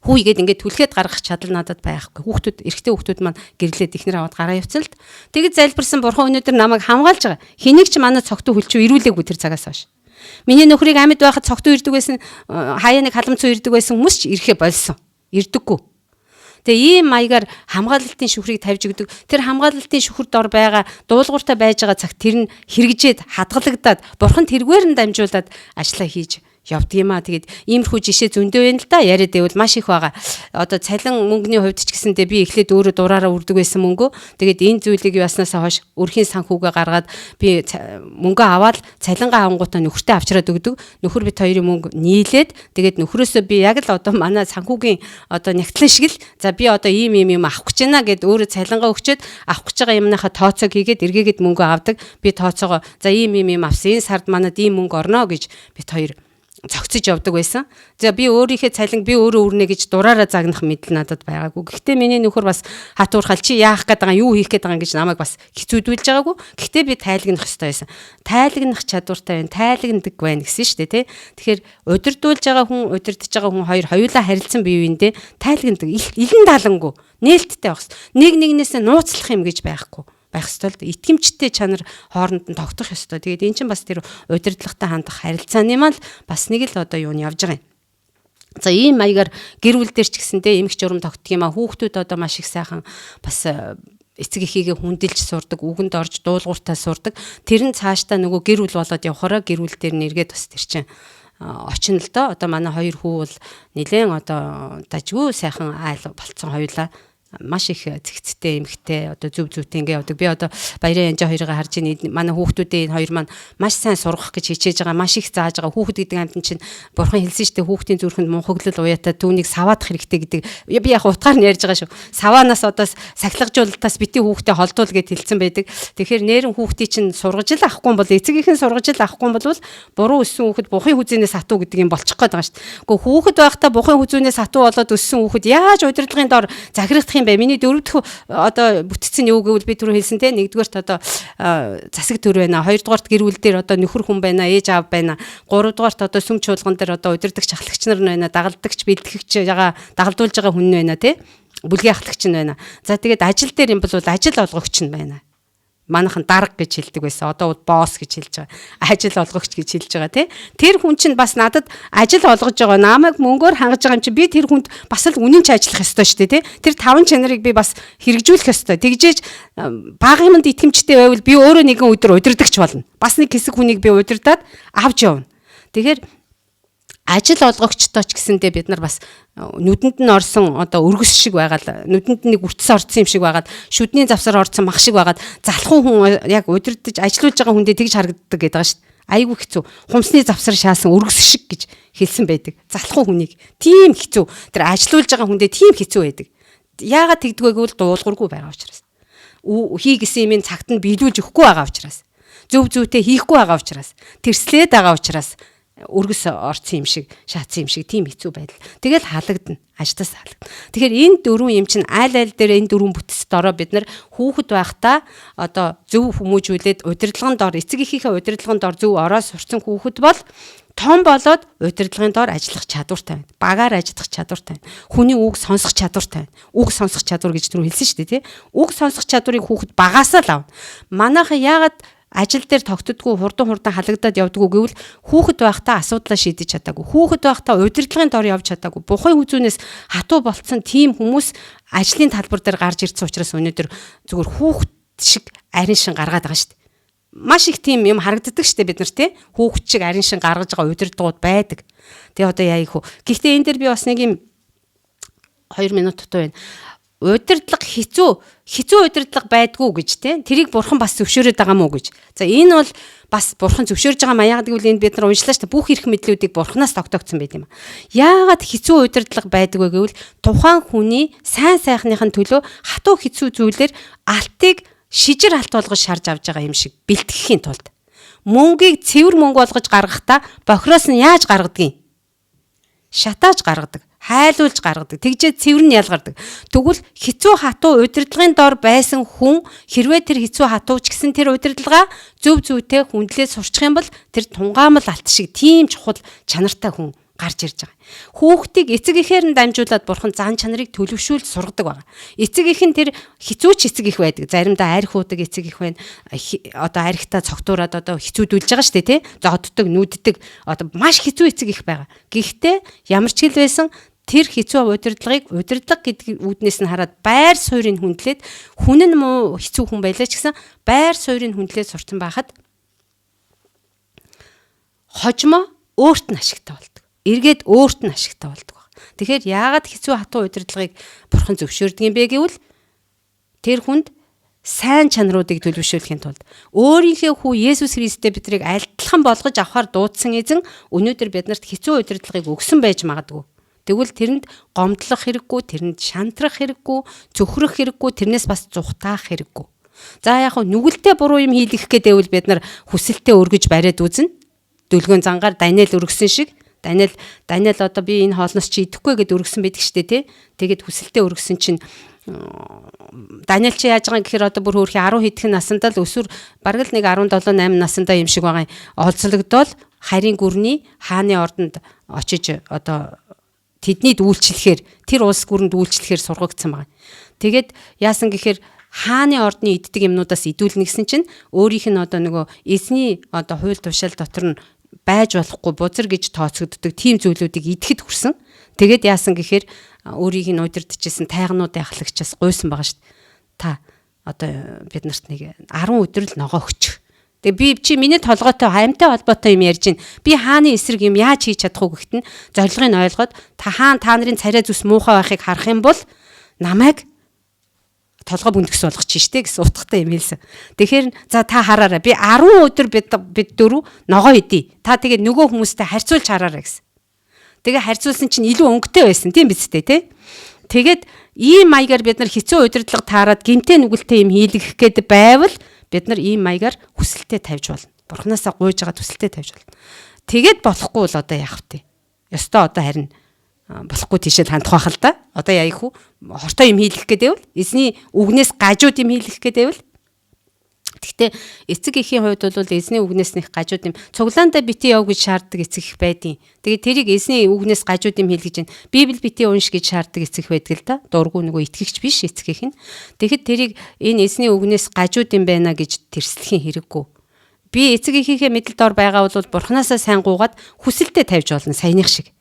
хүүгээд ингээд түлхээд гаргах чадал надад байхгүй. Эрэгтэй хүүхдүүд маань гэрлээд ихнэр аваад гараа явцалт. Тэгэд залбирсан бурхан өнөөдөр намайг хамгаалж байгаа. Хэнийг ч манай цогтуу хөлчөө ирүүлээгүй тэр цагаас хойш. Миний нөхрийг амьд байхад цогтуу ирдэг байсан, хаяа нэг халамцуу ирдэг байсан хүмүүс ч ирэхэ болсон. Ирдэггүй. Тэгээ ийм маягаар хамгаалалтын шүхрийг тавьж өгдөг. Тэр хамгаалалтын шүхэр дор байгаа дуулууртай байж байгаа цагт тэр нь хэрэгжээд хадгалагдаад бурхан тэргээр нь дамжуулаад ажиллаа хийж явдаг юм аа. Тэгээд иймэрхүү жишээ зөндөө байна л да. Яриад байвал маш их байгаа. Одоо цалин мөнгөний хувьд ч гэсэндээ би эхлээд өөрөө дураараа үрдэг байсан мөнгөө. Тэгээд энэ зүйлийг яснасаа хойш өрхийн санхүүгээ гаргаад би мөнгө аваад цалингаа авангуудаа нөхөртөө авчраад өгдөг. Нөхөр бит хоёрын мөнгө нийлээд тэгээд нөхрөөсөө би яг л одоо манай санхүүгийн одоо нягтлан шиг л за би одоо ийм авах гэж байна гэд өөрөө цалингаа өгчөөд авах гэж байгаа юмныхаа тооцоог хийгээд эргээгээд мөнгө авдаг. Би тооцоогоо за ийм авсан. Энэ сард манад ийм мөнгө орно гэж бит хоёр цогцож явдаг байсан. За би өөрийнхөө цалин би өөрөө өрнө гэж дураараа загнах мэдл надад байгаагүй. Гэхдээ миний нөхөр бас хатуурхал чи яах гээд байгаа юу хийх гээд байгаа гэж намайг бас хэцүүдүүлж байгаагүй. Гэхдээ би тайлагнах ёстой байсан. Тайлагнах чадвартай байна, тайлагнадаг байна гэсэн шүү дээ, тэ. Тэгэхээр удирдуулж байгаа хүн, удирдах байгаа хүн хоёр хоёулаа харилцсан бие биендээ тайлагнадаг, илэн даалангүй, нээлттэй байх. Нэг нэгнээс нууцлах юм гэж байхгүй. Байх ёстой л итгэмжтэй чанар хооронд нь тогтох ёстой. Тэгээд эн чинь бас тэр удирдлагатай хандах харилцааны маань бас нэг л одоо юу нь явж байгаа юм. За ийм маягаар гэр бүл дээр ч гэсэндээ эмх журам тогтдог юм а. Хүүхдүүд одоо маш их сайхан бас эцэг эхийгээ хүндэлж сурдаг, үгэнд орж дуулууртаа сурдаг. Тэр нь цаашдаа нөгөө гэр бүл болоод явхаараа гэр бүл дээр нэргээд бас тэр чинь очно л доо. Одоо манай хоёр хүү бол нэлээд одоо дажгүй сайхан айл болцсон хоёулаа. Маш их зэгцтэй эмхтэй одоо зүв зүйтэй ингээ явдаг. Би одоо баяраа янжаа хоёрыг харж байна. Манай хүүхдүүдийн хоёр маань маш сайн сургах гэж хичээж байгаа. Маш их зааж байгаа. Хүүхэд гэдэг амьтан чинь бурхан хэлсэн шүү дээ. Хүүхдийн зүрхэнд мунхаглал уяатаа түүнийг саваадах хэрэгтэй гэдэг. Би яг утгаар нь ярьж байгаа шүү. Саваанаас одоо сахилгажуулалтаас бити хүүхдээ холдуул гэж хэлсэн байдаг. Тэгэхээр нэрэн хүүхдийн чинь сургаж л авахгүй бол эцэгийнхэн сургаж л авахгүй бол буруу өссөн хүүхэд бухын хүзээнээс хатуу гэдэг юм болчих гээд байгаа шүү дээ. Гэхдээ хүүхэд байхдаа бухын хүзээнээс хатуу болоод өссөн хүүхэд яаж удирдлагын дор захирагдах миний дөрөвдөх одоо бүтцэн юу гэвэл би түрүү хэлсэн те нэгдүгээрт одоо засаг төр байна, хоёрдугаарт гэр бүл дээр одоо нөхөр хүн байна, ээж аав байна, гуравдугаарт одоо сүм чуулган дээр одоо удирдагч ахлагч нар байна, дагалдагч бэлтгэгч яга дагалдуулж байгаа хүн байна те бүлгийн ахлагч нь байна. За тэгээд ажил дээр юм бол ажил олгогч нь байна. Манайхан дарга гэж хэлдэг байсан. Одоо бол босс гэж хэлж байгаа. Ажил олгогч гэж хэлж байгаа тий. Тэр хүн чинь бас надад ажил олгож байгаа. Намайг мөнгөөр хангаж байгаа юм чи би тэр хүнд бас л үнэн ч ажиллах ёстой шүү дээ тий. Тэр 5 чанарыг би бас хэрэгжүүлэх ёстой. Тэгжээж бага юмд итгэмжтэй байвал би өөрөө нэгэн өдөр удирдахч болно. Бас нэг хэсэг хүнийг би удирдаад авч явна. Тэгэхээр ажил олгогчтой ч гэсэндээ бид нар бас нүдэнд нь орсон одоо өргөс шиг байгаад нүдэнд нэг үртс орсон юм шиг байгаад шүдний завсар орсон мах шиг байгаад залхуу хүн яг удирдах ажиллаж байгаа хүндээ тэгж харагддаг гэдэг байгаа шүү дээ. Айгүй хэцүү. Хумсны завсар шаасан өргөс шиг гэж хэлсэн байдаг. Залхуу хүнийг тийм хэцүү. Тэр ажиллаж байгаа хүндээ тийм хэцүү байдаг. Яагаад тэгдэггүй гэвэл дуулуургүй байгаа учраас. Хий гэсэн юмын цагт нь биелүүлж өгөхгүй байгаа учраас. Зөв зүйтэй хийхгүй байгаа учраас. Тэрслээд байгаа учраас өргөс орцсон юм шиг, шаацсан юм шиг тийм хэцүү байдал. Тэгэл халагдана. Ажтаас халагдана. Тэгэхээр энэ дөрвөн юм чинь аль дээр энэ дөрвөн бүтцэд ороо бид нар хүүхэд байхдаа одоо зөв хүмүүжүүлээд удирдлагын дор эцэг эхийнхээ удирдлагын дор зөв ороо сурцсан хүүхэд бол том болоод удирдлагын дор ажиллах чадвартай байна. Багаар ажиллах чадвартай байна. Хүний үг сонсох чадвартай байна. Үг сонсох чадвар гэж түрүү хэлсэн шүү дээ, тий? Үг сонсох чадварыг хүүхэд багаасаа л авна. Манайхан яагаад ажил дээр тогтдоггүй хурдан халагдаад явдггүй гэвэл хүүхэд байхдаа асуудлаа шийдэж чадаагүй. Хүүхэд байхдаа удирдлагын дор явж чадаагүй. Бухын хүзүүнээс хатуу болцсон тийм хүмүүс ажлын талбар дээр гарч ирсэн учраас өнөөдөр зүгээр хүүхэд шиг арин шин гаргаад байгаа шүү дээ. Маш их тийм юм харагддаг шүү дээ бид нар тий. Хүүхэд шиг арин шин гаргаж байгаа удирдлагууд байдаг. Тэгээ одоо яа их вэ? Гэхдээ энэ дээр би бас нэг юм 2 минут дутуу байна. Удирдлага хэцүү удирдлага байдгүй гэж тий. Тэрийг бурхан бас зөвшөөрөд байгаа мó гэж. За энэ бол бас бурхан зөвшөөрж байгаа маяг гэвэл энэ бид нар уншлаа шүү дээ. Бүх эрх мэдлүүдийг бурханаас тогтоогдсон байт юм. Яагаад хэцүү удирдлага байдгүй гэвэл тухайн хүний сайн сайхныхын төлөө хатуу хэцүү зүйлээр алтыг шижир алт болгож шарж авж байгаа юм шиг бэлтгэхийн тулд мөнгийг цэвэр мөнгө болгож гаргахдаа бохироос нь яаж гаргадгийг шатааж гаргадаг. хайлуулж гаргадаг. Тэгжээ цэвэр нь ялгардаг. Тэгвэл хэцүү хатуу удирдлагын дор байсан хүн хэрвээ тэр хэцүү хатуу ч гэсэн тэр удирдлага зөв зүйтэй хүндлээ сурчих юм бол тэр тунгаамал алт шиг тийм чухал чанартай хүн гарч ирж байгаа. Хүүхдийг эцэг ихээр нь дамжуулаад бурхан зан чанарыг төлөвшүүлж сургадаг байгаа. Эцэг их нь тэр хэцүү ч эцэг их байдаг. Заримдаа арх уудаг эцэг их байна. Одоо архитаа цогтуураад одоо хэцүүдүүлж байгаа шүү дээ, тий? Зодддаг, нүддэг одоо маш хэцүү эцэг их байгаа. Гэхдээ ямар ч хэл байсан тэр хэцүү удирдлага гэдэг үүднээс нь хараад байр суурийг хүндлээд хүн нь муу хэцүү хүн байлаа ч гэсэн байр суурийг хүндлээд сурсан байхад хожимо өөрт нь ашигтай болдог. Эргээд өөрт нь ашигтай болдог баг. Тэгэхээр яагаад хэцүү хатуу удирдлагыг бурхан зөвшөөрдөг юм бэ гэвэл тэр хүнд сайн чанаруудыг төлөвшүүлэхийн тулд өөрийнхөө хүү Есүс Христтэй бидрийг адилхан болгож авахар дуудсан эзэн өнөөдөр биднэрт хэцүү удирдлагыг өгсөн байж магадгүй. Тэгвэл тэрэнд гомдлох хэрэггүй, тэрэнд шантрах хэрэггүй, цөхрөх хэрэггүй, тэрнээс бас зүхтаах хэрэггүй. За яг хөө нүгэлтэд буруу юм хийлгэх гэдэвэл бид нар хүсэлтэд өргөж бариад үзнэ. Дүлгön зангаар Даниэл өргөсөн шиг Даниэл одоо би энэ хоолноос чи идэхгүй гэд өргөсөн байдаг штэ тий. Тэгээд хүсэлтэд өргөсөн чинь Даниэл чи яаж байгаа гэхээр одоо бүр хөөрхи 10 хэдхэн насандаа л өсвөр бараг л нэг 17 8 насандаа юм шиг байгаа. Олзлогдоод харийн гүрний хааны ордонд очиж одоо тэднийг үйлчлэхээр тэр улс гүрэнд үйлчлэхээр сургагдсан байгаа. Тэгээд яасан гэхээр хааны ордны иддэг юмнуудаас идүүлнэ гэсэн чинь өөрийнх нь одоо нөгөө эзний одоо хууль тушаал дотор нь байж болохгүй бузар гэж тооцогддог тийм зүйлүүдийг идэхэд хүрсэн. Тэгээд яасан гэхээр өөрийг нь удирдахжсэн тайгануудын ахлагчаас гуйсан байгаа шүү дээ. Та одоо бид нарт нэг 10 өдөр л ногоо өгчих. Тэгээ би чи миний толгойтой амьтай холбоотой юм ярьж байна. Би хааны эсрэг юм яаж хийж чадахгүй гэхэд нь зорилгыг ойлгоод та нарын царай зүс муухай байхыг харах юм бол намайг толгой бүндгс болгочих штэ гэсэн утгатай юм хэлсэн. Тэгэхээр за та хараарай. Би 10 өдөр бид дөрөв ногоо идий. Та тэгээ нөгөө хүмүүстэй харьцуулж хараарай гэсэн. Тэгээ харьцуулсан чинь илүү өнгөтэй байсан тийм биз дээ, тий? Тэгээд ийм маягаар бид нар хэцүү удирдлага таарад гинтээ нүгэлтэй юм хийлгэх гээд байвал бид нар ийм маягаар хүсэлтэд тавьж болно. Бурханаасаа гуйж байгаа хүсэлтэд тавьж болно. Тэгээд болохгүй бол одоо яах вэ? Ёстой одоо харин болохгүй тийшээ хандах байх л да. Одоо яах вэ? Хортой юм хийлгэх гэдэвэл эзний үгнээс гажууд юм хийлгэх гэдэвэл гэхдээ эцэг эхийн хувьд бол эзний үгнээс нэх гажууд юм цуглаандаа бити яв гэж шаарддаг эцэг их байдیں۔ Тэгээд тэрийг эзний үгнээс гажууд юм хийлгэж байна. Библи бити унш гэж шаарддаг эцэг байдаг л да. Дургу нөгөө итгэгч биш эцэг их нь. Тэгэхэд тэрийг энэ эзний үгнээс гажууд юм байна гэж тэрслэхийн хэрэггүй. Би эцэг эхийнхээ мэдэлд ор байгаа бол бурхнаасаа сайн гуугаад хүсэлтэд тавьж болно саяных шиг.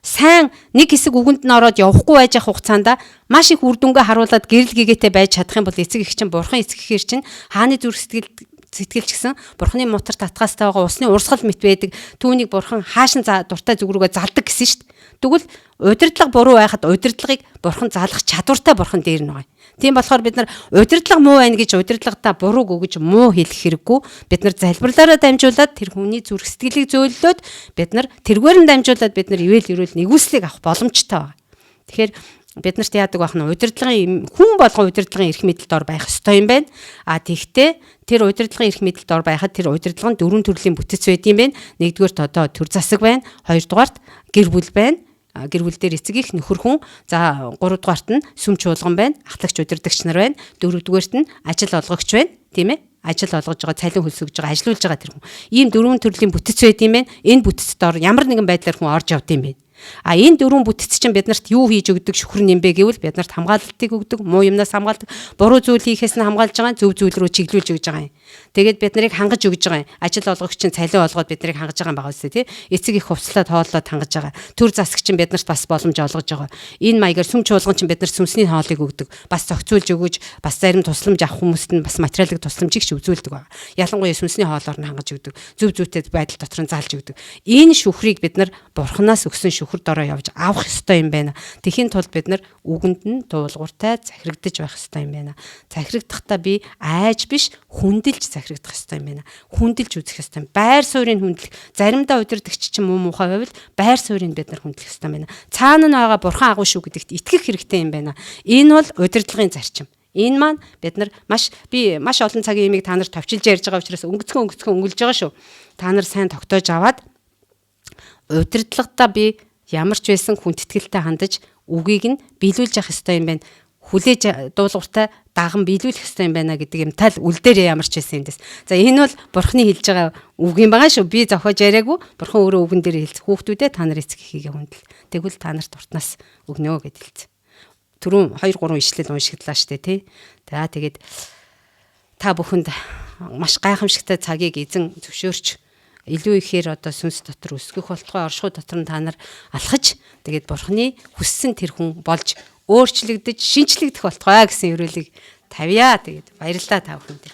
Сайн нэг хэсэг үгэнд нь ороод явахгүй байж ах хугацаанд маш их үр дүнгээ харуулад гэрэл гэгээтэй байж чадах юм бол эцэг эх чинь бурхан эцэг эхээр чинь хааны зүрх сэтгэлч гэсэн бурханы мутар татгаастай байгаа усны урсгал мэт байдаг түүнийг бурхан хаашин дуртай зүг рүүгээ залдаг гэсэн шүү дээ. Тэгвэл удирдлага буруу байхад удирдлагыг бурхан залах чадвартай бурхан дээр нь байгаа. Тийм болохоор бид нар удирдлага муу байна гэж удирдлагатаа бурууг өгж муу хэлэх хэрэггүй. Бид нар залбирлаараа дамжуулаад тэр хүний зүрх сэтгэлийг зөөллөөд бид нар тэргээр нь дамжуулаад бид нар ивэл эрүүл нэгүслийг авах боломжтой байна. Тэгэхээр бид нарт яадаг байх нь удирдлагын хүн болгон удирдлагын эрх мэдэлд ор байх ёстой юм байна. А тэгвэл тэр удирдлагын эрх мэдэлд ор байхад тэр удирдлага нь дөрвөн төрлийн бүтэц байд юм байна. Нэгдүгээрт одоо төр засаг байна. Хоёрдугаарт гэр бүл байна. Гэр бүл дээр эцэг их нөхөр хүн, за гуравдугаарт нь сүм чуулган байна, ахлагч удирдагч нар байна, дөрөвдүгээрт нь ажил олгогч байна, тийм ээ? Ажил олгож байгаа, цалин хөлсөж байгаа, ажилуулж байгаа тэр хүн. Ийм дөрвөн төрлийн бүтэц байд юм байна. Энэ бүтэцд ор ямар нэгэн байдлаар хүн орж явд юм байна. А энэ дөрвөн бүтэц чинь биднэрт юу хийж өгдөг шүхэр нэмбэ гэвэл биднэрт хамгаалалтыг өгдөг, муу юмнаас хамгаалдаг, буруу зүйл хийхээс нь хамгаалж байгаа, зөв зүйл рүү чиглүүлж өгж байгаа юм. Тэгээд бид нарыг хангаж өгж байгаа юм. Ажил олгогч чинь цалин олгоод бид нарыг хангаж байгаа юм байгаа үстэй тий. Эцэг их хувцлаад хооллоод хангаж байгаа. Төр засагч чинь биднэрт бас боломж олгож байгаа. Энэ маягаар сүм чуулган чинь биднэрт сүмсний хоолыг өгдөг. Бас зохицуулж өгөж, бас зарим тусламж авах хүмүүст нь бас материалын тусламжийг ч үзүүлдэг байгаа. Ялангуяа сүмсний хоолоор нь хангаж өгдөг. Зөв зүйтэй байдал дотор нь заалж өгдөг. Энэ шүхрийг бид нар бурханаас өгсөн шүхэр дороо явж авах ёстой юм байна. Тэхийн тулд бид нар үгэнд нь дуулууртай захирагдаж байх ёстой юм байна. Захирагдахдаа би айж биш хүндэлж захирагдах ёстой юм байна. Хүндэлж үзэх ёстой юм. Байр суурийг хүндлэх. Заримдаа удирдагч чинь муу муухай байвал байр суурийг бид нар хүндлэх ёстой юм байна. Цаана нь байгаа бурхан агуу шүү гэдэгт итгэх хэрэгтэй юм байна. Энэ бол удирдлагын зарчим. Энэ маань бид нар маш олон цагийн имийг та нарт товчилж ярьж байгаа учраас өнгөцгөн өнгөлж байгаа шүү. Та нар сайн тогтоож аваад удирдлагатаа би ямар ч байсан хүндэтгэлтэй хандаж үгийг нь биелүүлж явах ёстой юм байна. Хүлээж дуулууртай даган биелүүлэх ёстой юм байна гэдэг юм тал үл дээр ямар ч байсан юм дэс. За энэ бол Бурхны хэлж байгаа үг юм байгаа шүү. Би зохиож яриаггүй. Бурхан өөрөө үгэн дээр хэлсэн. Хүүхдүүдээ та нар эцэг эхийгээ хүндэл. Тэгвэл та нарт уртнаас өгнө гэд хэлсэн. Түрүүн 2 3 ишлэл уншигдлаа штэ тий. За тэгээд та бүхэнд маш гайхамшигтай цагийг эзэн зөвшөөрч илүү ихээр одоо сүнс дотор өсгөх болтугай оршихуй дотор нь та нар алхаж тэгээд Бурхны хүссэн тэр хүн болж өөрчлөгдөж шинчлэгдэх болтугай гэсэн өрөөлийг тавья. Тэгээд баярлалаа та бүхэнд.